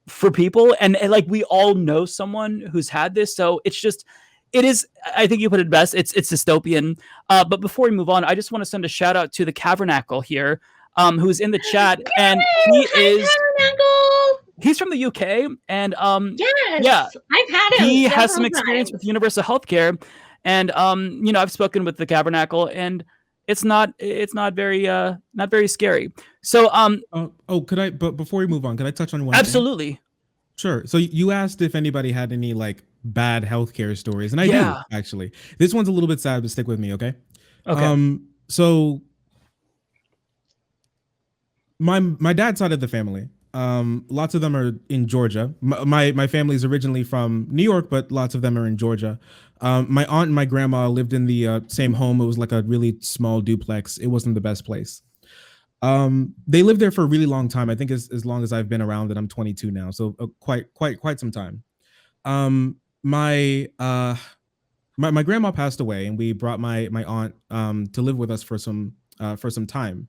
for people. And like we all know someone who's had this. So it's just, it is, I think you put it best. It's dystopian. But before we move on, I just want to send a shout out to the Cavernacle here, who's in the chat. And he's from the UK. And yes, yeah, I've had him. He has some several experience times. with universal healthcare. And I've spoken with the Cavernacle, and it's not very scary. So could I, but before we move on, could I touch on one absolutely thing? Sure. So you asked if anybody had any like bad healthcare stories, and I do actually. This one's a little bit sad, but stick with me, okay? So my dad's side of the family, lots of them are in Georgia. My family's originally from New York, but lots of them are in Georgia. My aunt and my grandma lived in the same home. It was like a really small duplex. It wasn't the best place. They lived there for a really long time. I think as long as I've been around, and I'm 22 now, so quite some time. My grandma passed away, and we brought my aunt to live with us for some time.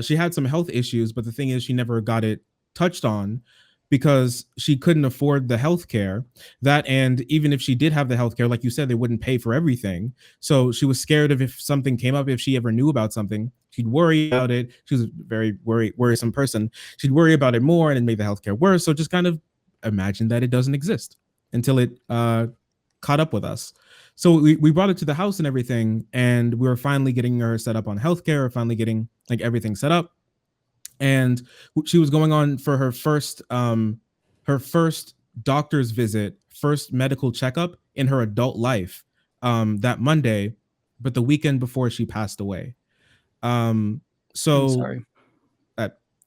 She had some health issues, but the thing is, she never got it touched on because she couldn't afford the health care. And even if she did have the health care, like you said, they wouldn't pay for everything. So she was scared of if something came up, if she ever knew about something, she'd worry about it. She was a very worrisome person. She'd worry about it more and it made the healthcare worse. So just kind of imagine that it doesn't exist until it caught up with us. So we brought it to the house and everything, and we were finally getting her set up on healthcare, finally getting like everything set up. And she was going on for her first doctor's visit, first medical checkup in her adult life that Monday, but the weekend before she passed away. So I'm sorry.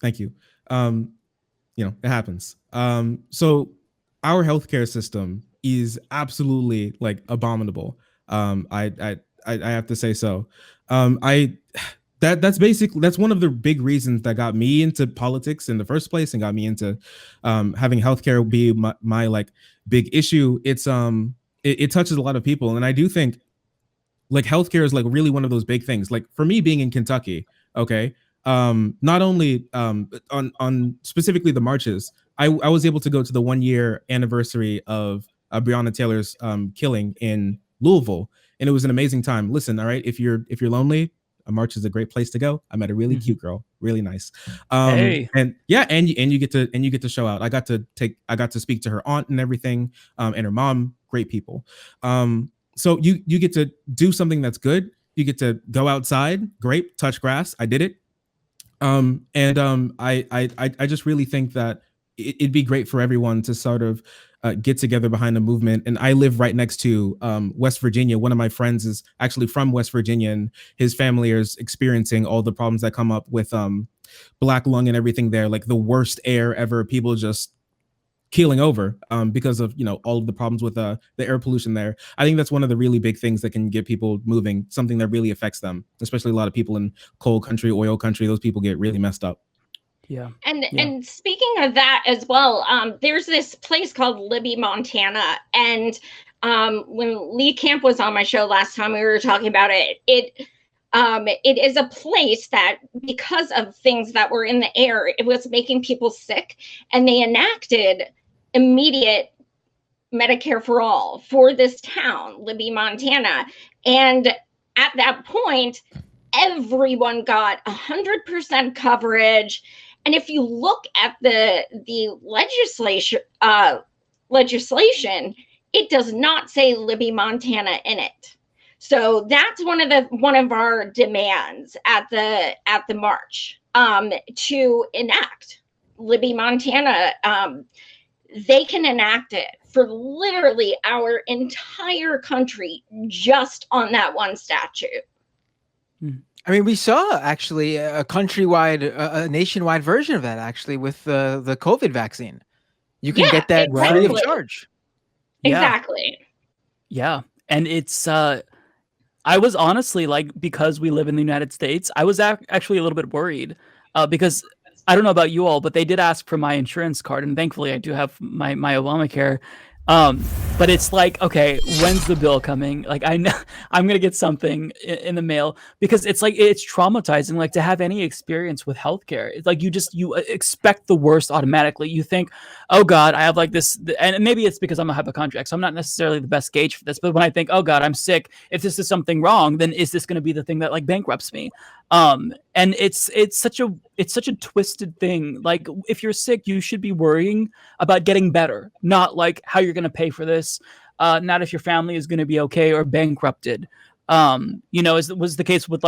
Thank you. It happens. So our healthcare system is absolutely like abominable. I have to say so. That's one of the big reasons that got me into politics in the first place and got me into having healthcare be my like big issue. It touches a lot of people, and I do think like healthcare is like really one of those big things. Like for me being in Kentucky, okay, not only on specifically the marches, I was able to go to the 1-year anniversary of Breonna Taylor's killing in Louisville, and it was an amazing time. Listen, all right, if you're lonely, a march is a great place to go. I met a really cute girl, really nice. Hey. And yeah, and you get to show out. I got to speak to her aunt and everything, and her mom, great people. So you get to do something that's good. You get to go outside, great, touch grass. I did it. I just really think that it'd be great for everyone to sort of get together behind a movement. And I live right next to West Virginia. One of my friends is actually from West Virginia, and his family is experiencing all the problems that come up with black lung and everything there, like the worst air ever. People just keeling over because of all of the problems with the air pollution there. I think that's one of the really big things that can get people moving, something that really affects them, especially a lot of people in coal country, oil country. Those people get really messed up. And speaking of that as well, there's this place called Libby, Montana, and when Lee Camp was on my show last time, we were talking about it. It is a place that, because of things that were in the air, it was making people sick, and they enacted immediate Medicare for all for this town, Libby, Montana. And at that point, everyone got 100% coverage. And if you look at the legislation, it does not say Libby, Montana in it. So that's one of our demands at the march, to enact Libby, Montana. They can enact it for literally our entire country just on that one statute. I mean, we saw actually a countrywide, a nationwide version of that actually with the COVID vaccine. You can get that free of charge. Exactly. Yeah. And it's, I was honestly, like, because we live in the United States, I was actually a little bit worried because I don't know about you all, but they did ask for my insurance card, and thankfully I do have my Obamacare. But it's like, okay, when's the bill coming? Like, I know I'm gonna get something in the mail, because it's like, it's traumatizing, like, to have any experience with healthcare. It's like you expect the worst automatically. You think, oh God, I have like this, and maybe it's because I'm a hypochondriac, so I'm not necessarily the best gauge for this. But when I think, oh God, I'm sick, if this is something wrong, then is this going to be the thing that like bankrupts me? And it's such a twisted thing. Like, if you're sick, you should be worrying about getting better, not like how you're going to pay for this, not if your family is going to be okay or bankrupted. As was the case with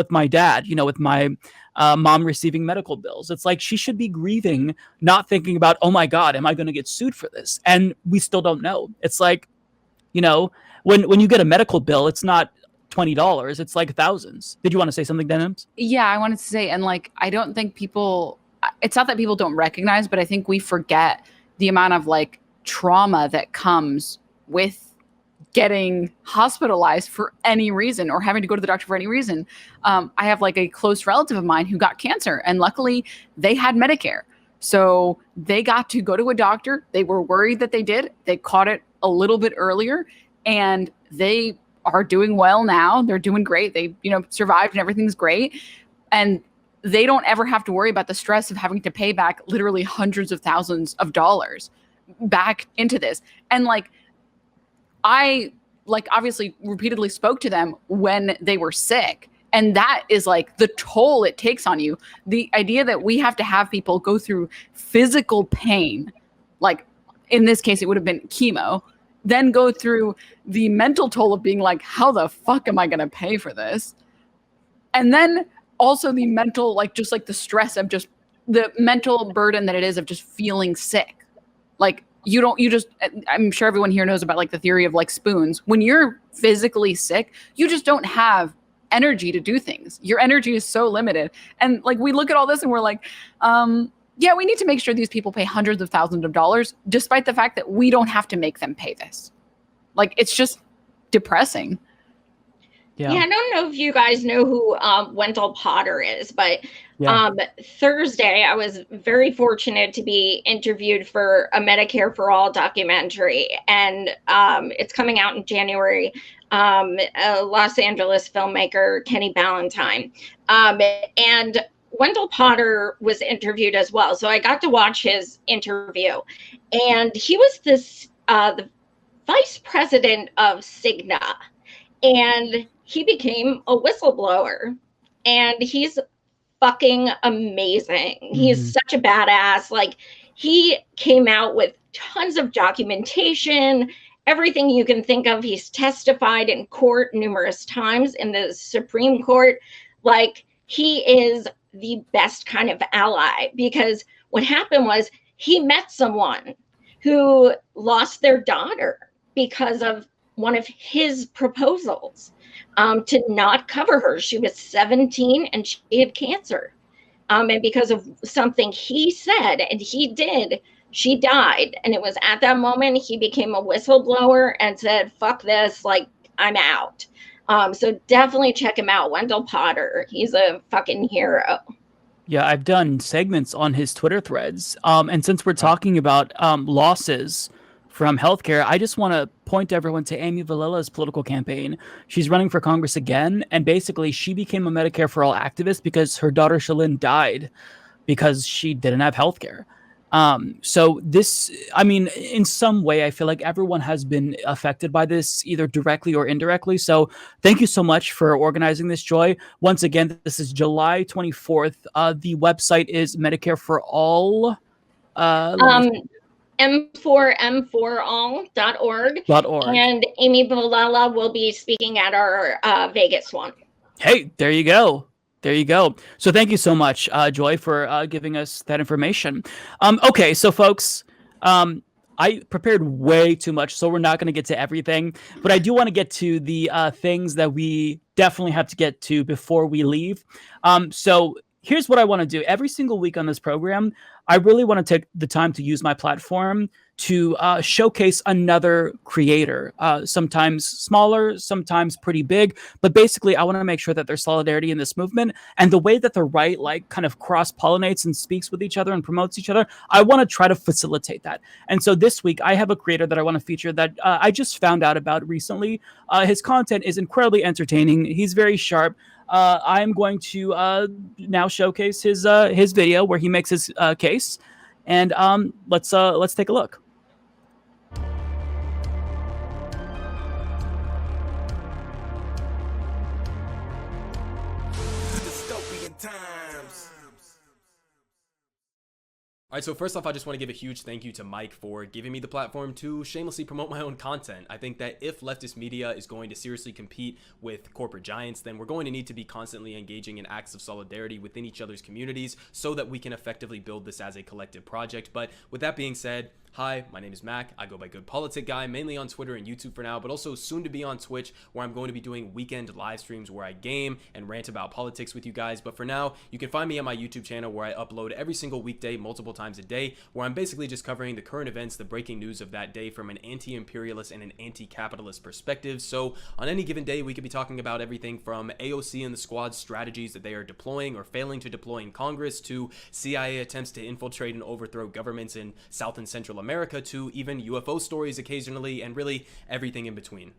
my dad, with my mom receiving medical bills. It's like, she should be grieving, not thinking about, oh my God, am I going to get sued for this? And we still don't know. It's like, when you get a medical bill, it's not $20, it's like thousands. Did you want to say something, Denims? Yeah, I wanted to say, and like, I don't think it's not that people don't recognize, but I think we forget the amount of like trauma that comes with getting hospitalized for any reason, or having to go to the doctor for any reason. I have like a close relative of mine who got cancer, and luckily they had Medicare. So they got to go to a doctor. They were worried that they caught it a little bit earlier, and they are doing well now. They're doing great. They, survived, and everything's great. And they don't ever have to worry about the stress of having to pay back literally hundreds of thousands of dollars back into this. And like, I obviously repeatedly spoke to them when they were sick. And that is like the toll it takes on you. The idea that we have to have people go through physical pain, like in this case, it would have been chemo, then go through the mental toll of being like, how the fuck am I going to pay for this? And then also the mental, like, just like the stress of just the mental burden that it is of just feeling sick. Like, I'm sure everyone here knows about like the theory of like spoons. When you're physically sick, you just don't have energy to do things. Your energy is so limited. And like, we look at all this and we're like, yeah, we need to make sure these people pay hundreds of thousands of dollars, despite the fact that we don't have to make them pay this. Like, it's just depressing. Yeah, I don't know if you guys know who Wendell Potter is, but Thursday I was very fortunate to be interviewed for a Medicare for All documentary, and it's coming out in January. A Los Angeles filmmaker, Kenny Ballantyne, and Wendell Potter was interviewed as well. So I got to watch his interview, and he was the vice president of Cigna, and he became a whistleblower, and he's fucking amazing. Mm-hmm. He's such a badass. Like, he came out with tons of documentation, everything you can think of. He's testified in court numerous times in the Supreme Court. Like, he is the best kind of ally, because what happened was he met someone who lost their daughter because of one of his proposals to not cover her. She was 17 and she had cancer. And because of something he said and he did, she died. And it was at that moment he became a whistleblower and said, fuck this, like, I'm out. So definitely check him out, Wendell Potter. He's a fucking hero. Yeah, I've done segments on his Twitter threads. And since we're talking about losses from healthcare, I just want to point everyone to Amy Valilla's political campaign. She's running for Congress again, and basically she became a Medicare for All activist because her daughter Shalyn died because she didn't have healthcare. So this, I mean, in some way, I feel like everyone has been affected by this, either directly or indirectly. So thank you so much for organizing this, Joy. Once again, this is July 24th. The website is Medicare for All. M4all.org. And Amy Valella will be speaking at our Vegas one. Hey, there you go. There you go. So thank you so much, Joy, for giving us that information. Okay, so folks, I prepared way too much, so we're not going to get to everything. But I do want to get to the things that we definitely have to get to before we leave. So here's what I want to do. Every single week on this program, I really want to take the time to use my platform to showcase another creator, sometimes smaller, sometimes pretty big. But basically, I want to make sure that there's solidarity in this movement. And the way that the right like kind of cross-pollinates and speaks with each other and promotes each other, I want to try to facilitate that. And so this week, I have a creator that I want to feature that I just found out about recently. His content is incredibly entertaining. He's very sharp. I'm going to now showcase his video where he makes his case, and let's take a look. Dystopian times. All right, so first off, I just want to give a huge thank you to Mike for giving me the platform to shamelessly promote my own content. I think that if leftist media is going to seriously compete with corporate giants, then we're going to need to be constantly engaging in acts of solidarity within each other's communities so that we can effectively build this as a collective project. But with that being said, hi, my name is Mac. I go by Good Politic Guy, mainly on Twitter and YouTube for now, but also soon to be on Twitch, where I'm going to be doing weekend live streams where I game and rant about politics with you guys. But for now, you can find me on my YouTube channel where I upload every single weekday, multiple times a day, where I'm basically just covering the current events, the breaking news of that day from an anti-imperialist and an anti-capitalist perspective. So on any given day, we could be talking about everything from AOC and the squad's strategies that they are deploying or failing to deploy in Congress, to CIA attempts to infiltrate and overthrow governments in South and Central America, to even UFO stories occasionally, and really everything in between.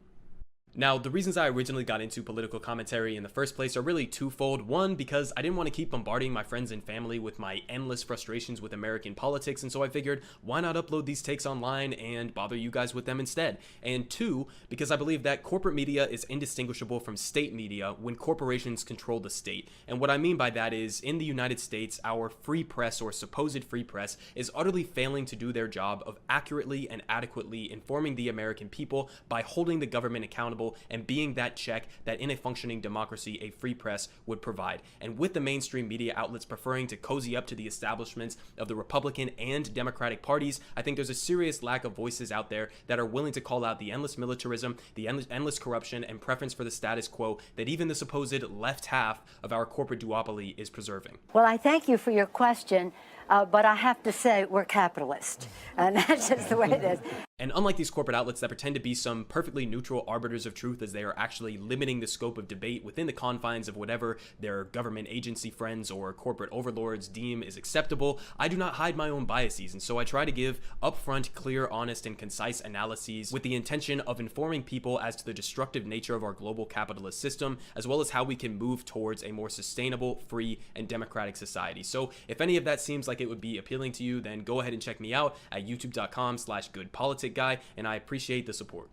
Now, the reasons I originally got into political commentary in the first place are really twofold. One, because I didn't want to keep bombarding my friends and family with my endless frustrations with American politics, and so I figured, why not upload these takes online and bother you guys with them instead? And two, because I believe that corporate media is indistinguishable from state media when corporations control the state. And what I mean by that is, in the United States, our free press, or supposed free press, is utterly failing to do their job of accurately and adequately informing the American people by holding the government accountable and being that check that in a functioning democracy a free press would provide. And with the mainstream media outlets preferring to cozy up to the establishments of the Republican and Democratic parties, I think there's a serious lack of voices out there that are willing to call out the endless militarism, the endless corruption, and preference for the status quo that even the supposed left half of our corporate duopoly is preserving. Well, I thank you for your question, but I have to say we're capitalist, and that's just the way it is. And unlike these corporate outlets that pretend to be some perfectly neutral arbiters of truth, as they are actually limiting the scope of debate within the confines of whatever their government agency friends or corporate overlords deem is acceptable, I do not hide my own biases, and so I try to give upfront, clear, honest, and concise analyses with the intention of informing people as to the destructive nature of our global capitalist system, as well as how we can move towards a more sustainable, free, and democratic society. So if any of that seems like it would be appealing to you, then go ahead and check me out at youtube.com/goodpoliticguy, and I appreciate the support.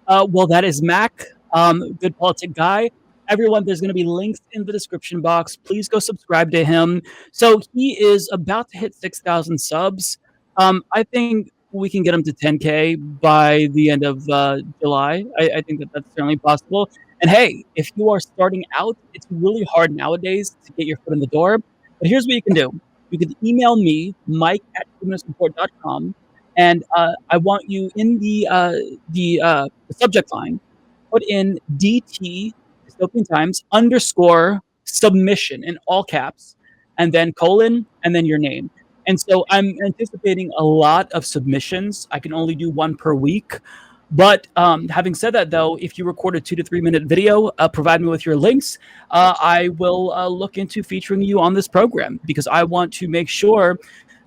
Well, that is Mac, Good Politic Guy. Everyone, there's going to be links in the description box. Please go subscribe to him. So he is about to hit 6,000 subs. I think we can get him to 10K by the end of July. I think that that's certainly possible. And hey, if you are starting out, it's really hard nowadays to get your foot in the door. But here's what you can do. You can email me, mike@HumanistReport.com, and I want you in the subject line, put in DT, Dystopian Times, _submission in all caps, and then colon, and then your name. And so I'm anticipating a lot of submissions. I can only do one per week. But having said that, though, if you record a 2 to 3 minute video, provide me with your links. I will look into featuring you on this program because I want to make sure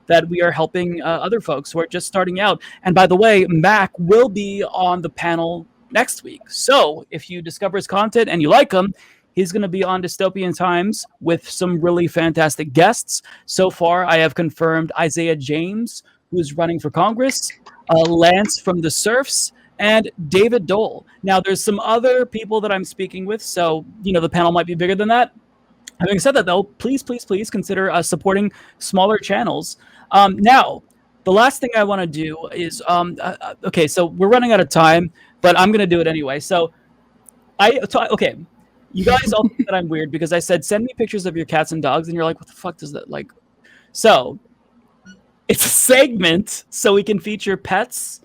that we are helping other folks who are just starting out. And by the way, Mac will be on the panel next week. So if you discover his content and you like him, he's going to be on Dystopian Times with some really fantastic guests. So far, I have confirmed Isaiah James, who is running for Congress, Lance from the Surfs, and David Dole. Now, there's some other people that I'm speaking with, so the panel might be bigger than that. Having said that, though, please consider supporting smaller channels. Now, the last thing I want to do is okay. So we're running out of time, but I'm going to do it anyway. So okay. You guys all think that I'm weird because I said, send me pictures of your cats and dogs. And you're like, what the fuck does that like? So it's a segment so we can feature pets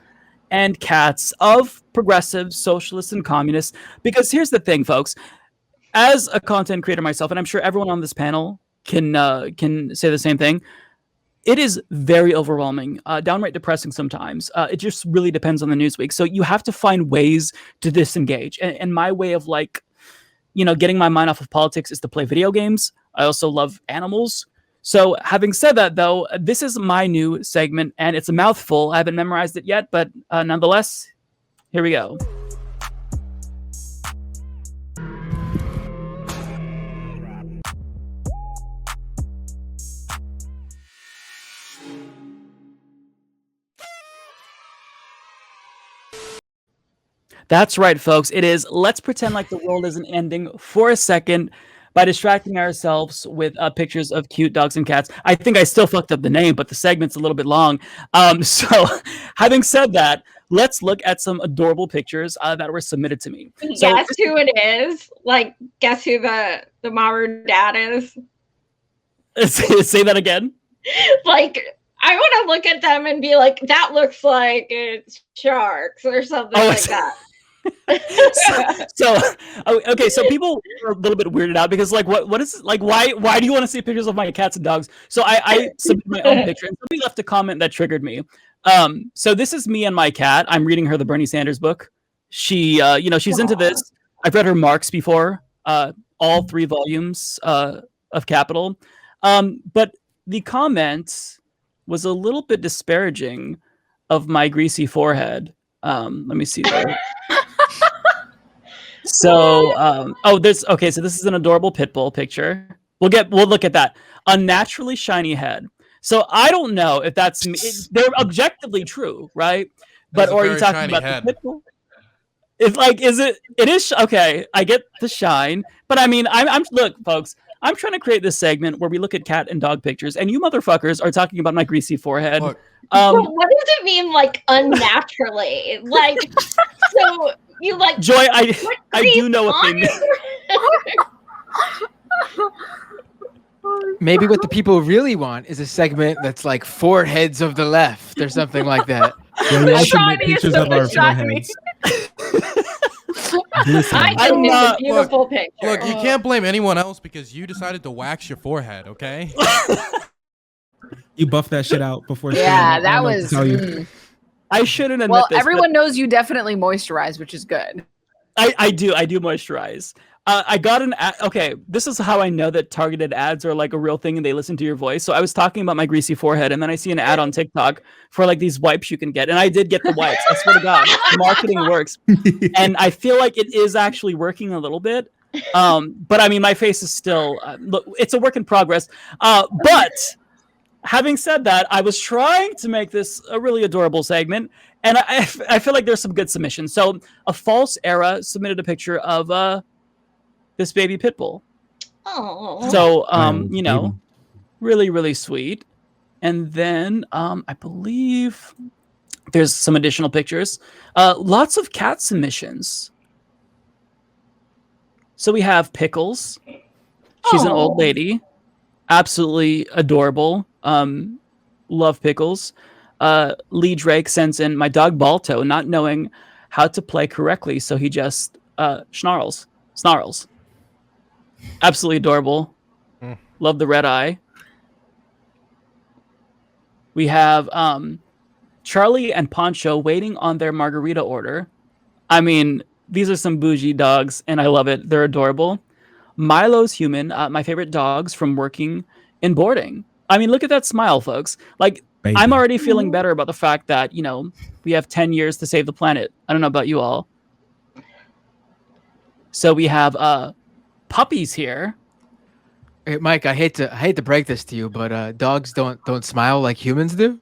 and cats of progressives, socialists, and communists. Because here's the thing, folks. As a content creator myself, and I'm sure everyone on this panel can say the same thing, it is very overwhelming, downright depressing sometimes. It just really depends on the news week. So you have to find ways to disengage. And my way of getting my mind off of politics is to play video games. I also love animals. So having said that, though, this is my new segment, and it's a mouthful. I haven't memorized it yet, but nonetheless, here we go. That's right, folks. It is Let's Pretend Like the World Isn't Ending for a Second by distracting ourselves with pictures of cute dogs and cats. I think I still fucked up the name, but the segment's a little bit long. So having said that, let's look at some adorable pictures that were submitted to me. Guess who it is? Guess who the mom or dad is? Say that again. I want to look at them and be like, that looks like it's sharks or something like that. Okay, so people are a little bit weirded out because what is why do you want to see pictures of my cats and dogs? So I submitted my own picture and somebody left a comment that triggered me. So this is me and my cat. I'm reading her the Bernie Sanders book. She she's into this. I've read her Marx before, all 3 volumes of Capital. But the comment was a little bit disparaging of my greasy forehead. Let me see there. So, so this is an adorable pit bull picture. We'll look at that. Unnaturally shiny head. So I don't know if that's me. They're objectively true, right? But or are you talking about the pit bull? It is okay. I get the shine, but I mean, I'm look, folks. I'm trying to create this segment where we look at cat and dog pictures, and you motherfuckers are talking about my greasy forehead. What does it mean, unnaturally? So you Joy? I do know what they mean. Maybe what the people really want is a segment that's like foreheads of the left or something like that. Yeah, we also make pictures of our foreheads. I think it's a beautiful picture. Look, you can't blame anyone else because you decided to wax your forehead, okay? You buffed that shit out before. Yeah, that was. I shouldn't admit well, this. Everyone knows you definitely moisturize, which is good. I do moisturize. I got an ad. Okay, this is how I know that targeted ads are a real thing and they listen to your voice. So I was talking about my greasy forehead, and then I see an ad on TikTok for these wipes you can get, and I did get the wipes. I swear to God, marketing works, and I feel like it is actually working a little bit. But I mean, my face is still look. It's a work in progress. But having said that, I was trying to make this a really adorable segment, and I feel like there's some good submissions. So a false era submitted a picture of this baby pit bull. Oh. So really, really sweet. And then I believe there's some additional pictures. Lots of cat submissions. So we have Pickles. She's an old lady. Absolutely adorable. Love Pickles. Lee Drake sends in my dog Balto, not knowing how to play correctly, so he just snarls. Absolutely adorable. Love the red eye. We have Charlie and Poncho waiting on their margarita order. I mean, these are some bougie dogs, and I love it. They're adorable. Milo's Human, my favorite dogs from working in boarding. I mean, look at that smile, folks. Like, Baby. I'm already feeling better about the fact that, you know, we have 10 years to save the planet. I don't know about you all. So we have puppies here. Hey, Mike, I hate to break this to you, but dogs don't smile like humans do.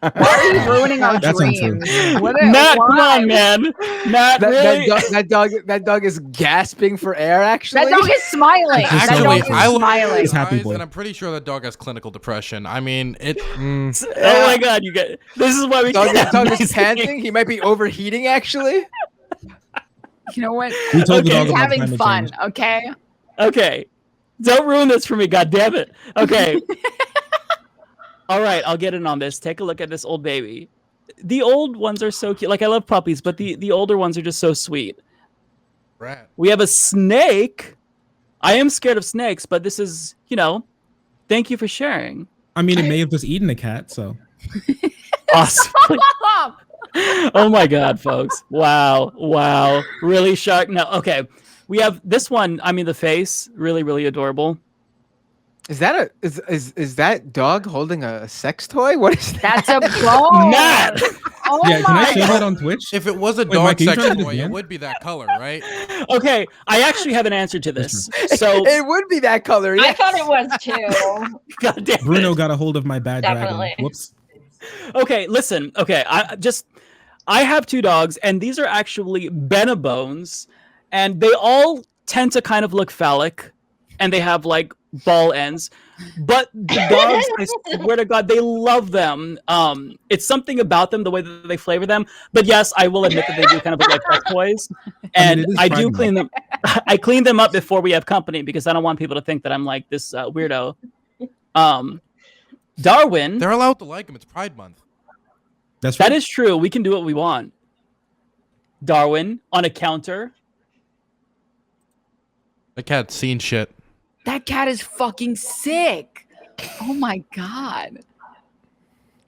Why are you ruining our That's dreams? untrue. Matt, come on, man. Matt, really? That dog is gasping for air. Actually, That dog is smiling. That Actually, dog is I look at smiling. his Happy eyes, boy. and I'm pretty sure that dog has clinical depression. I mean, it. Oh my God, you get this is why we dog can't is panting. He might be overheating. Actually, You know what? We told the Okay. dog He's about having climate fun. change. Okay. Okay. Don't ruin this for me, God damn it. Okay. All right, I'll get in on this. Take a look at this old baby. The old ones are so cute. Like, I love puppies, but the older ones are just so sweet. Rat. We have a snake. I am scared of snakes, but this is, you know, thank you for sharing. I mean, it may have just eaten a cat, so. Awesome. Oh my God, folks. Wow. Really shark. No, okay. We have this one. I mean, the face, really, really adorable. is that dog holding a sex toy? What is that? That's a bone. Matt! Oh Yeah, can I my show God. that on Twitch? If it was a Wait, dog Mike, are you sex trying to toy, it ban? would be that color, right? Okay, I actually have an answer to this. So, It would be that color. I Yeah. thought it was too. God damn it. Bruno got a hold of my bad Definitely. dragon. Whoops. Okay, listen. Okay, I have two dogs, and these are actually Benabones, and they all tend to kind of look phallic, and they have like ball ends. But the dogs, I swear to God, they love them. It's something about them, the way that they flavor them. But yes, I will admit that they do kind of look like pet toys, and it is I do Pride clean them. I clean them up before we have company because I don't want people to think that I'm like this weirdo. Darwin. They're allowed to like them. It's Pride Month. That's That right. is true. We can do what we want. Darwin on a counter. The cat's seen shit. That cat is fucking sick. Oh my God.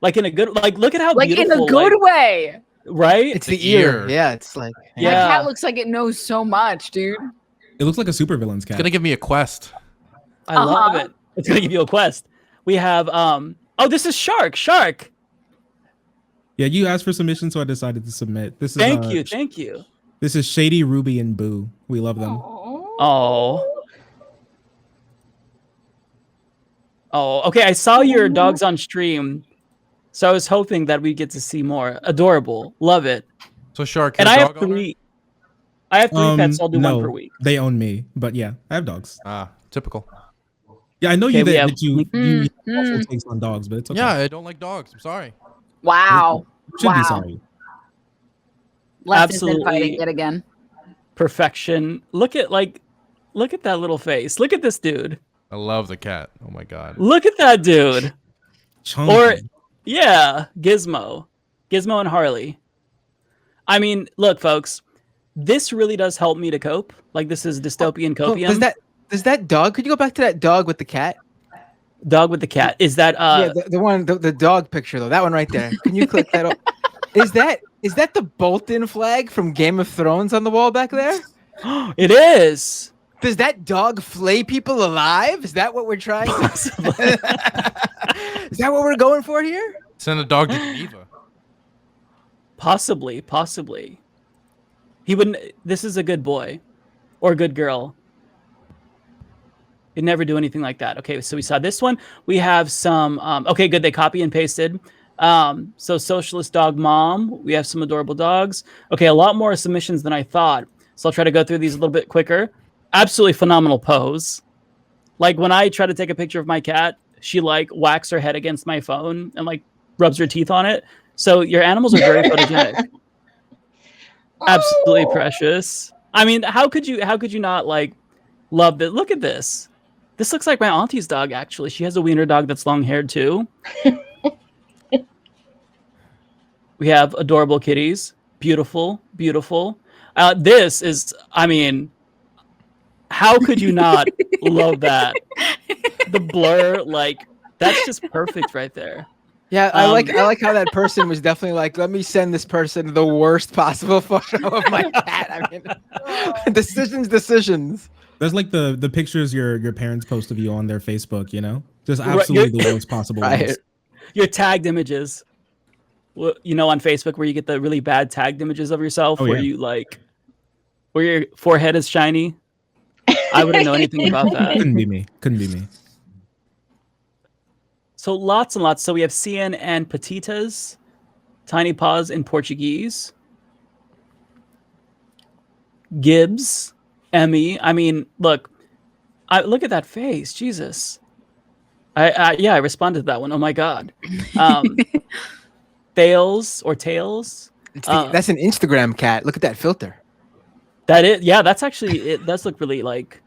Like in a good, like look at how Like beautiful. in a good way. right? It's the ear. Yeah, it's like. That Yeah. cat looks like it knows so much, dude. It looks like a supervillain's cat. It's gonna give me a quest. I love it. It's gonna give you a quest. We have oh, this is Shark. Yeah, you asked for submission, so I decided to submit. This is Thank you. This is Shady, Ruby, and Boo. We love them. Oh. Oh, okay. I saw your dogs on stream, so I was hoping that we get to see more. Adorable. Love it. So Shark, And you're I a have dog owner? three. I have three pets. So I'll do no, one per week. They own me, but yeah, I have dogs. Ah, typical. Yeah, I know Okay, you we that, have- that you have awful takes on dogs, but it's okay. Yeah, I don't like dogs. I'm sorry. Wow. You should be Wow. sorry. Left Absolutely. is inviting it again. Perfection. Look at that little face. Look at this dude. I love the cat. Oh my god. Look at that dude. Chunky. Or yeah, Gizmo and Harley. I mean, look, folks, this really does help me to cope. Like this is dystopian copium. Does that dog? Could you go back to that dog with the cat? Dog with the cat. Is that Yeah, the one, the dog picture though. That one right there. Can you click that up? Is that the Bolton flag from Game of Thrones on the wall back there? It is. Does that dog flay people alive? Is that what we're trying? Is that what we're going for here? Send a dog to Geneva. Possibly. He wouldn't. This is a good boy or good girl. He'd never do anything like that. Okay, so we saw this one. We have some. Okay, good. They copy and pasted. So socialist dog mom. We have some adorable dogs. Okay, a lot more submissions than I thought. So I'll try to go through these a little bit quicker. Absolutely phenomenal pose. Like when I try to take a picture of my cat, she like whacks her head against my phone and like rubs her teeth on it. So your animals are very photogenic. Absolutely precious. I mean, how could you not like love this? Look at this. This looks like my auntie's dog, actually. She has a wiener dog that's long-haired, too. We have adorable kitties. Beautiful. This is, I mean, how could you not love that? The blur, like, that's just perfect right there. Yeah, I like how that person was definitely like, let me send this person the worst possible photo of my cat. I mean, decisions. There's like the pictures your parents post of you on their Facebook, you know? Just absolutely the worst possible ones. Your tagged images. You know, on Facebook where you get the really bad tagged images of yourself where you like where your forehead is shiny. I wouldn't know anything about that. Couldn't be me. So lots and lots. So we have CN and Petitas, Tiny Paws in Portuguese, Gibbs, Emmy. I mean, look at that face, Jesus. I responded to that one. Oh my God. Thales or Tails. That's an Instagram cat. Look at that filter. That's actually, it does look really like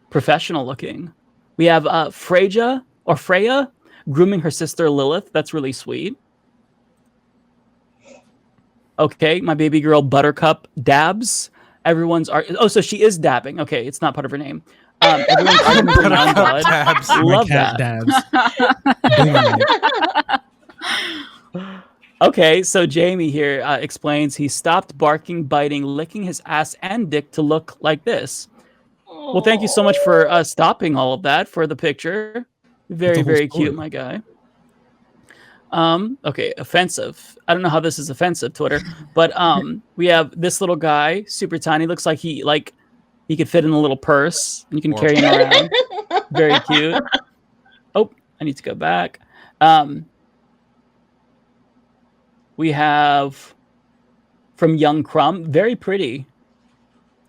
professional looking. We have Freya grooming her sister Lilith. That's really sweet. Okay, my baby girl Buttercup dabs. So she is dabbing. Okay, it's not part of her name. Everyone's arguing for Noun God. Dabs. Love My cat that. Okay, so Jamie here explains he stopped barking, biting, licking his ass and dick to look like this. Well, thank you so much for stopping all of that for the picture. Very, very cute, my guy. Okay, offensive. I don't know how this is offensive, Twitter, but we have this little guy, super tiny. Looks like he could fit in a little purse, and you can carry him around. Very cute. Oh, I need to go back. We have from Young Crumb, very pretty.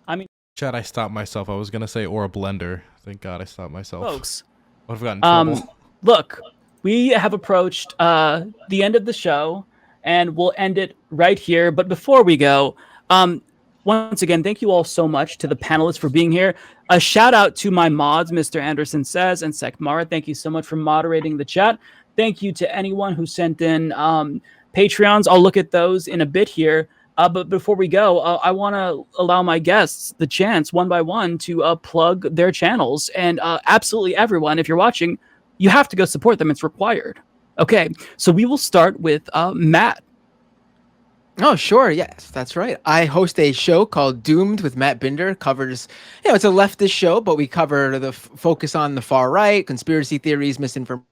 I mean, Chad, I stopped myself. I was gonna say or a blender. Thank God I stopped myself. Folks, what have I gotten in trouble? Look, we have approached the end of the show, and we'll end it right here. But before we go, once again, thank you all so much to the panelists for being here. A shout out to my mods, Mr. Anderson Says and Sekmara. Thank you so much for moderating the chat. Thank you to anyone who sent in Patreons. I'll look at those in a bit here. But before we go, I want to allow my guests the chance, one by one, to plug their channels. And absolutely everyone, if you're watching, you have to go support them. It's required. Okay, so we will start with Matt. Oh, sure. Yes, that's right. I host a show called Doomed with Matt Binder. Covers, it's a leftist show, but we cover the focus on the far right, conspiracy theories, misinformation,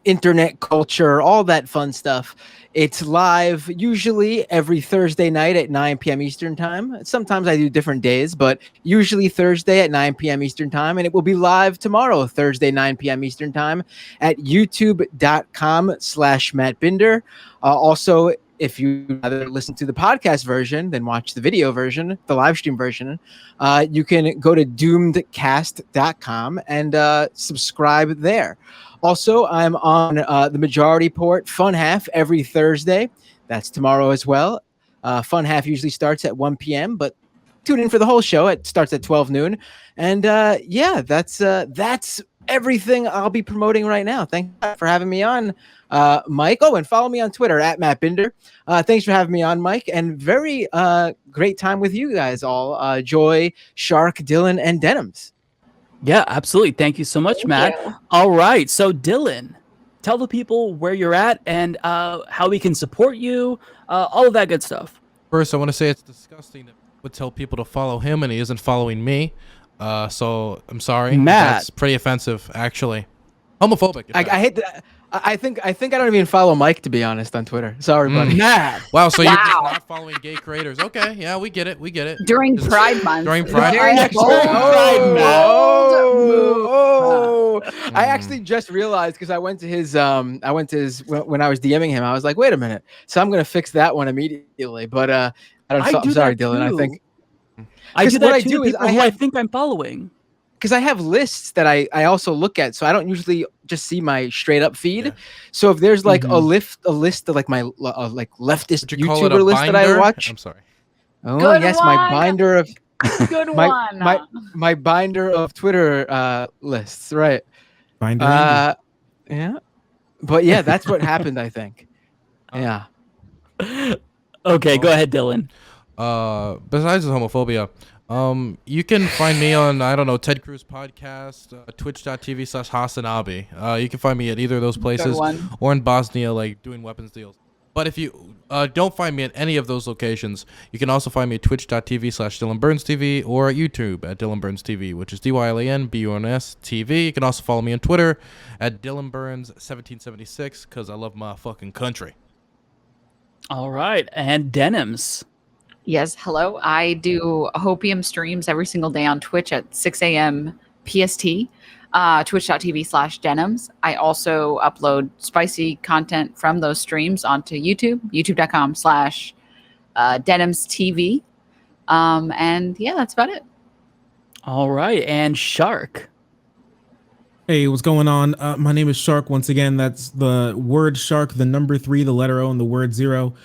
internet culture, all that fun stuff. It's live usually every Thursday night at 9 p.m. Eastern time. Sometimes I do different days, but usually Thursday at 9 p.m. Eastern time. And it will be live tomorrow, Thursday, 9 p.m. Eastern time at youtube.com/Matt Binder. Also, if you rather listen to the podcast version than watch the video version, the live stream version, you can go to doomedcast.com and subscribe there. Also, I'm on the Majority Report Fun Half every Thursday. That's tomorrow as well. Fun Half usually starts at 1 p.m., but tune in for the whole show. It starts at 12 noon. And that's everything I'll be promoting right now. Thanks for having me on, Mike. Oh, and follow me on Twitter at Matt Binder. Thanks for having me on, Mike. And very great time with you guys all. Joy, Shark, Dylan, and Denims. Yeah, absolutely. Thank you so much, Matt. All right. So, Dylan, tell the people where you're at and how we can support you, all of that good stuff. First, I want to say it's disgusting that I would tell people to follow him and he isn't following me. So I'm sorry, Matt. That's pretty offensive, actually. Homophobic. I hate that. I think I don't even follow Mike, to be honest, on Twitter. Sorry, buddy. Matt. Wow, so you're just not following gay creators. Okay, yeah, we get it. During Pride Month. During Pride Month. I actually just realized because I went to his when I was DMing him, I was like, wait a minute. So I'm gonna fix that one immediately. But I'm sorry, Dylan. I think I do that too. I think I'm following. Because I have lists that I also look at, so I don't usually just see my straight up feed. Yeah. So if there's like a list of like my like leftist YouTuber list that I watch, I'm sorry. Oh yes, my binder of my binder of Twitter lists, right? Binder. Yeah, but yeah, that's what happened. I think. Yeah. Okay, go ahead, Dylan. Besides the homophobia, You can find me on, I don't know, Ted Cruz podcast, twitch.tv/Hasanabi. You can find me at either of those places or in Bosnia, like doing weapons deals. But if you don't find me at any of those locations, you can also find me at twitch.tv/DylanBurnsTV or at YouTube at DylanBurnsTV, which is DylanBurnsTV. You can also follow me on Twitter at DylanBurns1776 because I love my fucking country. All right. And Denims. Yes, hello. I do Hopium streams every single day on Twitch at 6 a.m. PST, twitch.tv/Denims. I also upload spicy content from those streams onto YouTube, youtube.com/DenimsTV. And yeah, that's about it. All right. And Shark. Hey, what's going on? My name is Shark. Once again, that's the word shark, the number 3, the letter O, and the word 0.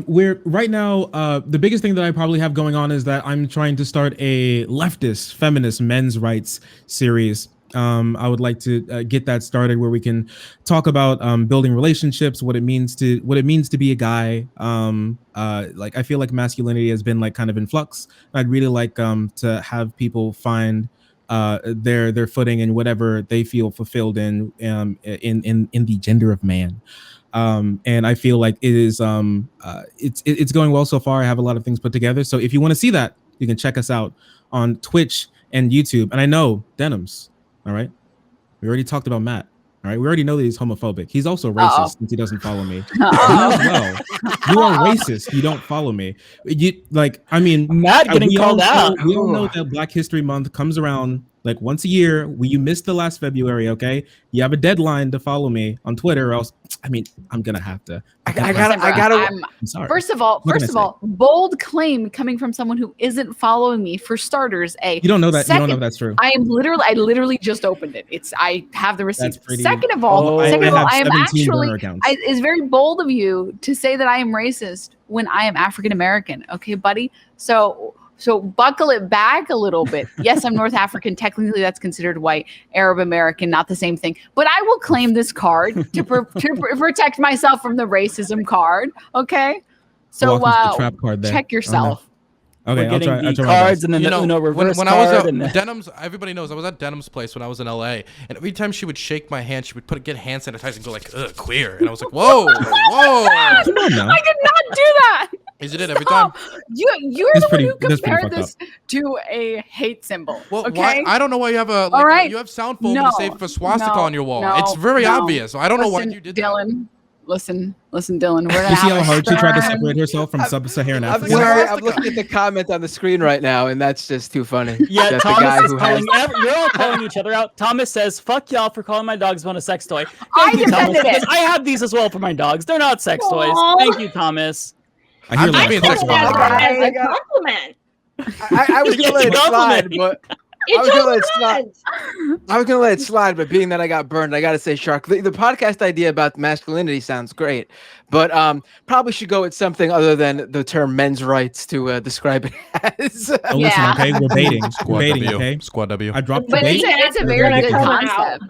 We're right now, the biggest thing that I probably have going on is that I'm trying to start a leftist, feminist men's rights series. I would like to get that started where we can talk about building relationships, what it means to be a guy. Like I feel like masculinity has been like kind of in flux. I'd really like to have people find their footing in whatever they feel fulfilled in the gender of man. And I feel like it is it's going well so far. I have a lot of things put together. So if you want to see that, you can check us out on Twitch and YouTube. And I know Denims, all right? We already talked about Matt. All right, we already know that he's homophobic. He's also racist since he doesn't follow me. You as well. You are racist. You don't follow me. Matt getting called out. We all know that Black History Month comes around like once a year. You missed the last February, okay? You have a deadline to follow me on Twitter, or else, I'm gonna have to. I'm sorry. First of all, bold claim coming from someone who isn't following me. For starters, you don't know that. Second, you don't know if that's true. I literally just opened it. I have the receipts. Second of all, I am actually. It's very bold of you to say that I am racist when I am African American. Okay, buddy. So buckle it back a little bit. Yes, I'm North African. Technically, that's considered white. Arab American, not the same thing. But I will claim this card to protect myself from the racism card. Okay, so trap card there. Check yourself. Okay, I'll try cards and then reverse when card. I was at Denims, everybody knows I was at Denims' place when I was in LA, and every time she would shake my hand, she would get hand sanitizer and go like, "Ugh, queer," and I was like, "Whoa, whoa!" Come on now. I did not do that. Is it every time? You're the one who compared this to a hate symbol. Well, okay? why? I don't know why you have you have sound foam to say for swastika on your wall. It's very obvious. I don't know why you did Dylan, that. Listen, Dylan. We're you see how hard she tried to separate herself from sub-Saharan Africa? I'm sorry, I'm looking at the comment on the screen right now, and that's just too funny. Yeah, Thomas is calling. You're all calling each other out. Thomas says, "Fuck y'all for calling my dog's one a sex toy." Thank you, Thomas. Because I have these as well for my dogs. They're not sex toys. Thank you, Thomas. I hear that as a compliment. I was gonna let it slide, but I was gonna let it slide, but being that I got burned, I gotta say, Shark. The podcast idea about masculinity sounds great, but probably should go with something other than the term men's rights to describe it as. Listen, okay, we're baiting. Okay, Squad W. I dropped the But bait. it's a very good concept.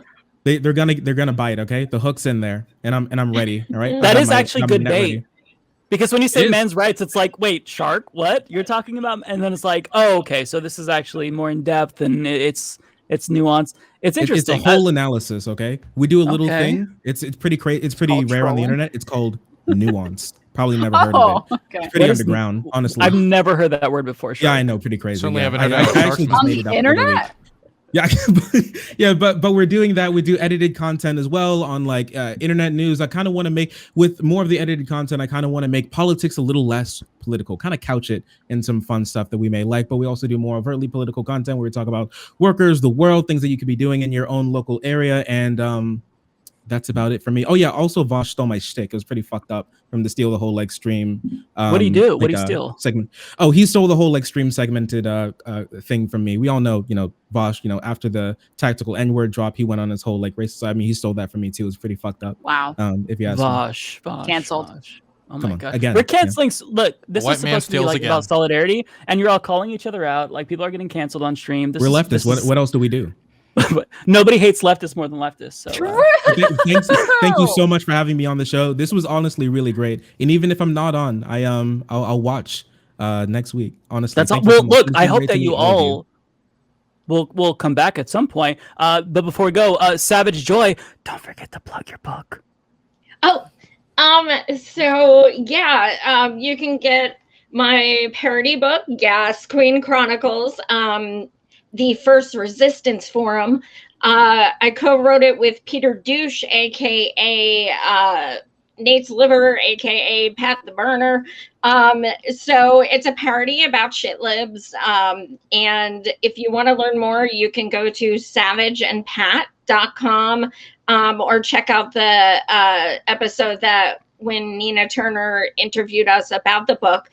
They're gonna bite. Okay, the hook's in there, and I'm ready. All right, that is actually good bait. Ready. Because when you say men's rights, it's like, wait, Shark, what you're talking about? And then it's like, oh, okay, so this is actually more in depth and it's nuanced. It's interesting. It's a whole analysis. Okay, we do a little thing. It's pretty crazy. It's pretty rare on the internet. It's called nuanced. Probably never heard of it. Okay. It's pretty underground, honestly. I've never heard that word before. Shark. Yeah, I know, pretty crazy. Certainly haven't heard I actually just on made it the up internet. Yeah, yeah, but we're doing that. We do edited content as well on like internet news. I kind of want to make, with more of the edited content, I kind of want to make politics a little less political, kind of couch it in some fun stuff that we may like. But we also do more overtly political content where we talk about workers, the world, things that you could be doing in your own local area, and that's about it for me. Oh yeah, also Vosh stole my shtick. It was pretty fucked up from the steal the whole like stream. What do you do? What do you steal? Segment. Oh, he stole the whole like stream segmented thing from me. We all know, Vosh, after the tactical N-word drop, he went on his whole like racist side. I mean, he stole that from me too. It was pretty fucked up. Wow. If you ask Vosh, canceled. Vosh. Oh Come my on, god. again, We're canceling. Look, this White is man supposed to be steals like again. about solidarity, and you're all calling each other out. Like people are getting canceled on stream. We're leftists. What else do we do? Nobody hates leftists more than leftists. So thank you so much for having me on the show. This was honestly really great. And even if I'm not on, I'll watch next week. Honestly, That's all. thank you Well, so much. look, It's I been hope great that to you meet all of all will come back at some point. But before we go, Savage Joy, don't forget to plug your book. Oh, so yeah, you can get my parody book, Gas Queen Chronicles, the First Resistance Forum. I co-wrote it with Peter Douche, aka Nate's Liver, aka Pat the Burner. So it's a parody about shitlibs. And if you want to learn more, you can go to savageandpat.com. Or check out the episode that when Nina Turner interviewed us about the book.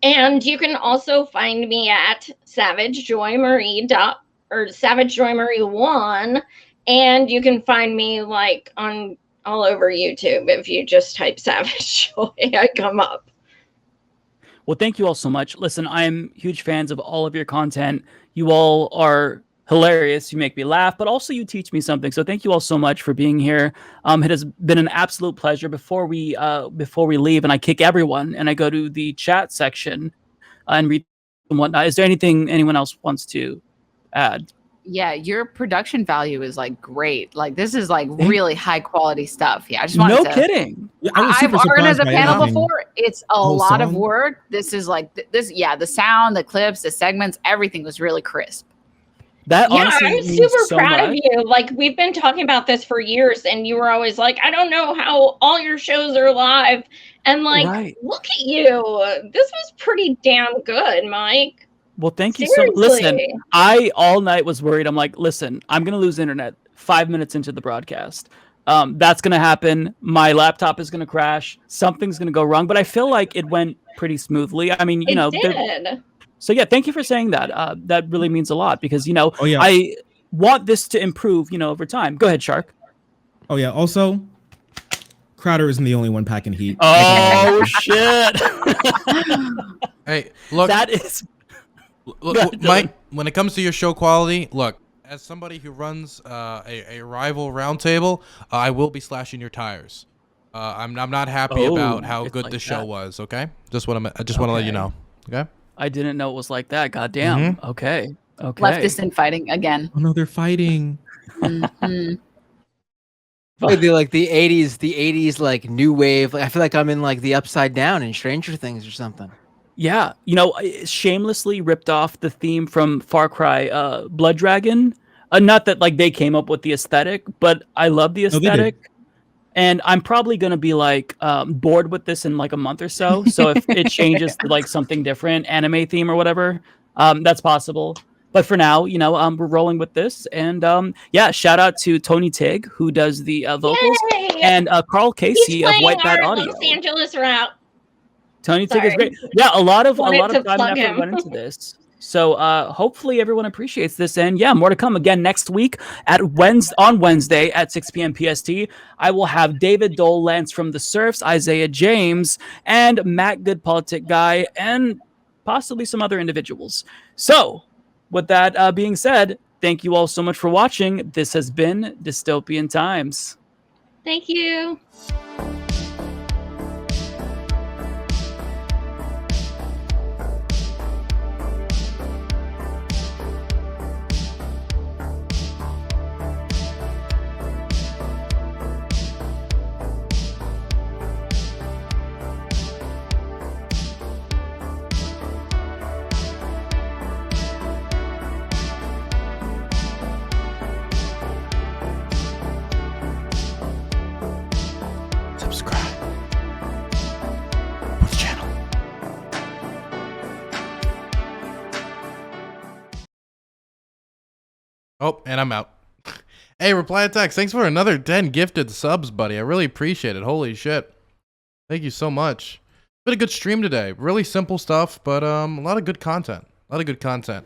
And you can also find me at savagejoymarie.1, and you can find me like on all over YouTube. If you just type Savage Joy, I come up. Well, thank you all so much. Listen, I'm huge fans of all of your content. You all are hilarious. You make me laugh, but also you teach me something. So thank you all so much for being here. It has been an absolute pleasure. Before we leave, and I kick everyone, and I go to the chat section and read and whatnot. Is there anything anyone else wants to add? Yeah, your production value is like great. Like this is like really high quality stuff. Yeah, I just wanted No to. kidding. Yeah, I was I've super organized surprised a by panel everything. before. It's a whole lot of song? work. This is like this. Yeah, the sound, the clips, the segments, everything was really crisp. That Yeah, honestly I'm means super so proud of much. you. Like we've been talking about this for years, and you were always like, I don't know how all your shows are live. And like, Right. look at you. This was pretty damn good, Mike. Well, thank you so much. Listen, Seriously. I all night was worried. I'm like, listen, I'm going to lose internet 5 minutes into the broadcast. That's going to happen. My laptop is going to crash. Something's going to go wrong. But I feel like it went pretty smoothly. I mean, you know. It did. So, yeah, thank you for saying that. That really means a lot because, you know, Oh, yeah. I want this to improve, you know, over time. Go ahead, Shark. Oh yeah. Also, Crowder isn't the only one packing heat. Oh, shit. Hey, look. That is... Look, Mike, when it comes to your show quality, look, as somebody who runs a rival roundtable, I will be slashing your tires. I'm not happy about how good like the show that. was. Okay, just want to let you know. Okay. I didn't know it was like that. Goddamn. Mhm. Okay. Leftist infighting again. Oh no, they're fighting. Mhm. Like the 80s like new wave. I feel like I'm in like the Upside Down in Stranger Things or something. Yeah, you know, shamelessly ripped off the theme from Far Cry Blood Dragon. Not that like they came up with the aesthetic, but I love the No, they did. aesthetic. And I'm probably gonna be like bored with this in like a month or so. So if it changes to like something different, anime theme or whatever, that's possible. But for now, you know, we're rolling with this. And yeah, shout out to Tony Tig, who does the vocals, Yay! and Carl He's Casey of playing White Bat our Audio. Los Angeles route. Tony Tig is Sorry. great. Yeah, a lot of Wanted to time and plug effort him. went into this. So hopefully everyone appreciates this. And yeah, more to come again next week on Wednesday at 6 p.m. PST. I will have David Dole, Lance from the Surfs, Isaiah James, and Matt Good, Politic Guy, and possibly some other individuals. So with that being said, thank you all so much for watching. This has been Dystopian Times. Thank you. Subscribe. For the channel. Oh, and I'm out. Hey, Reply Attacks, thanks for another 10 gifted subs, buddy. I really appreciate it. Holy shit. Thank you so much. Been a good stream today. Really simple stuff, but a lot of good content. A lot of good content.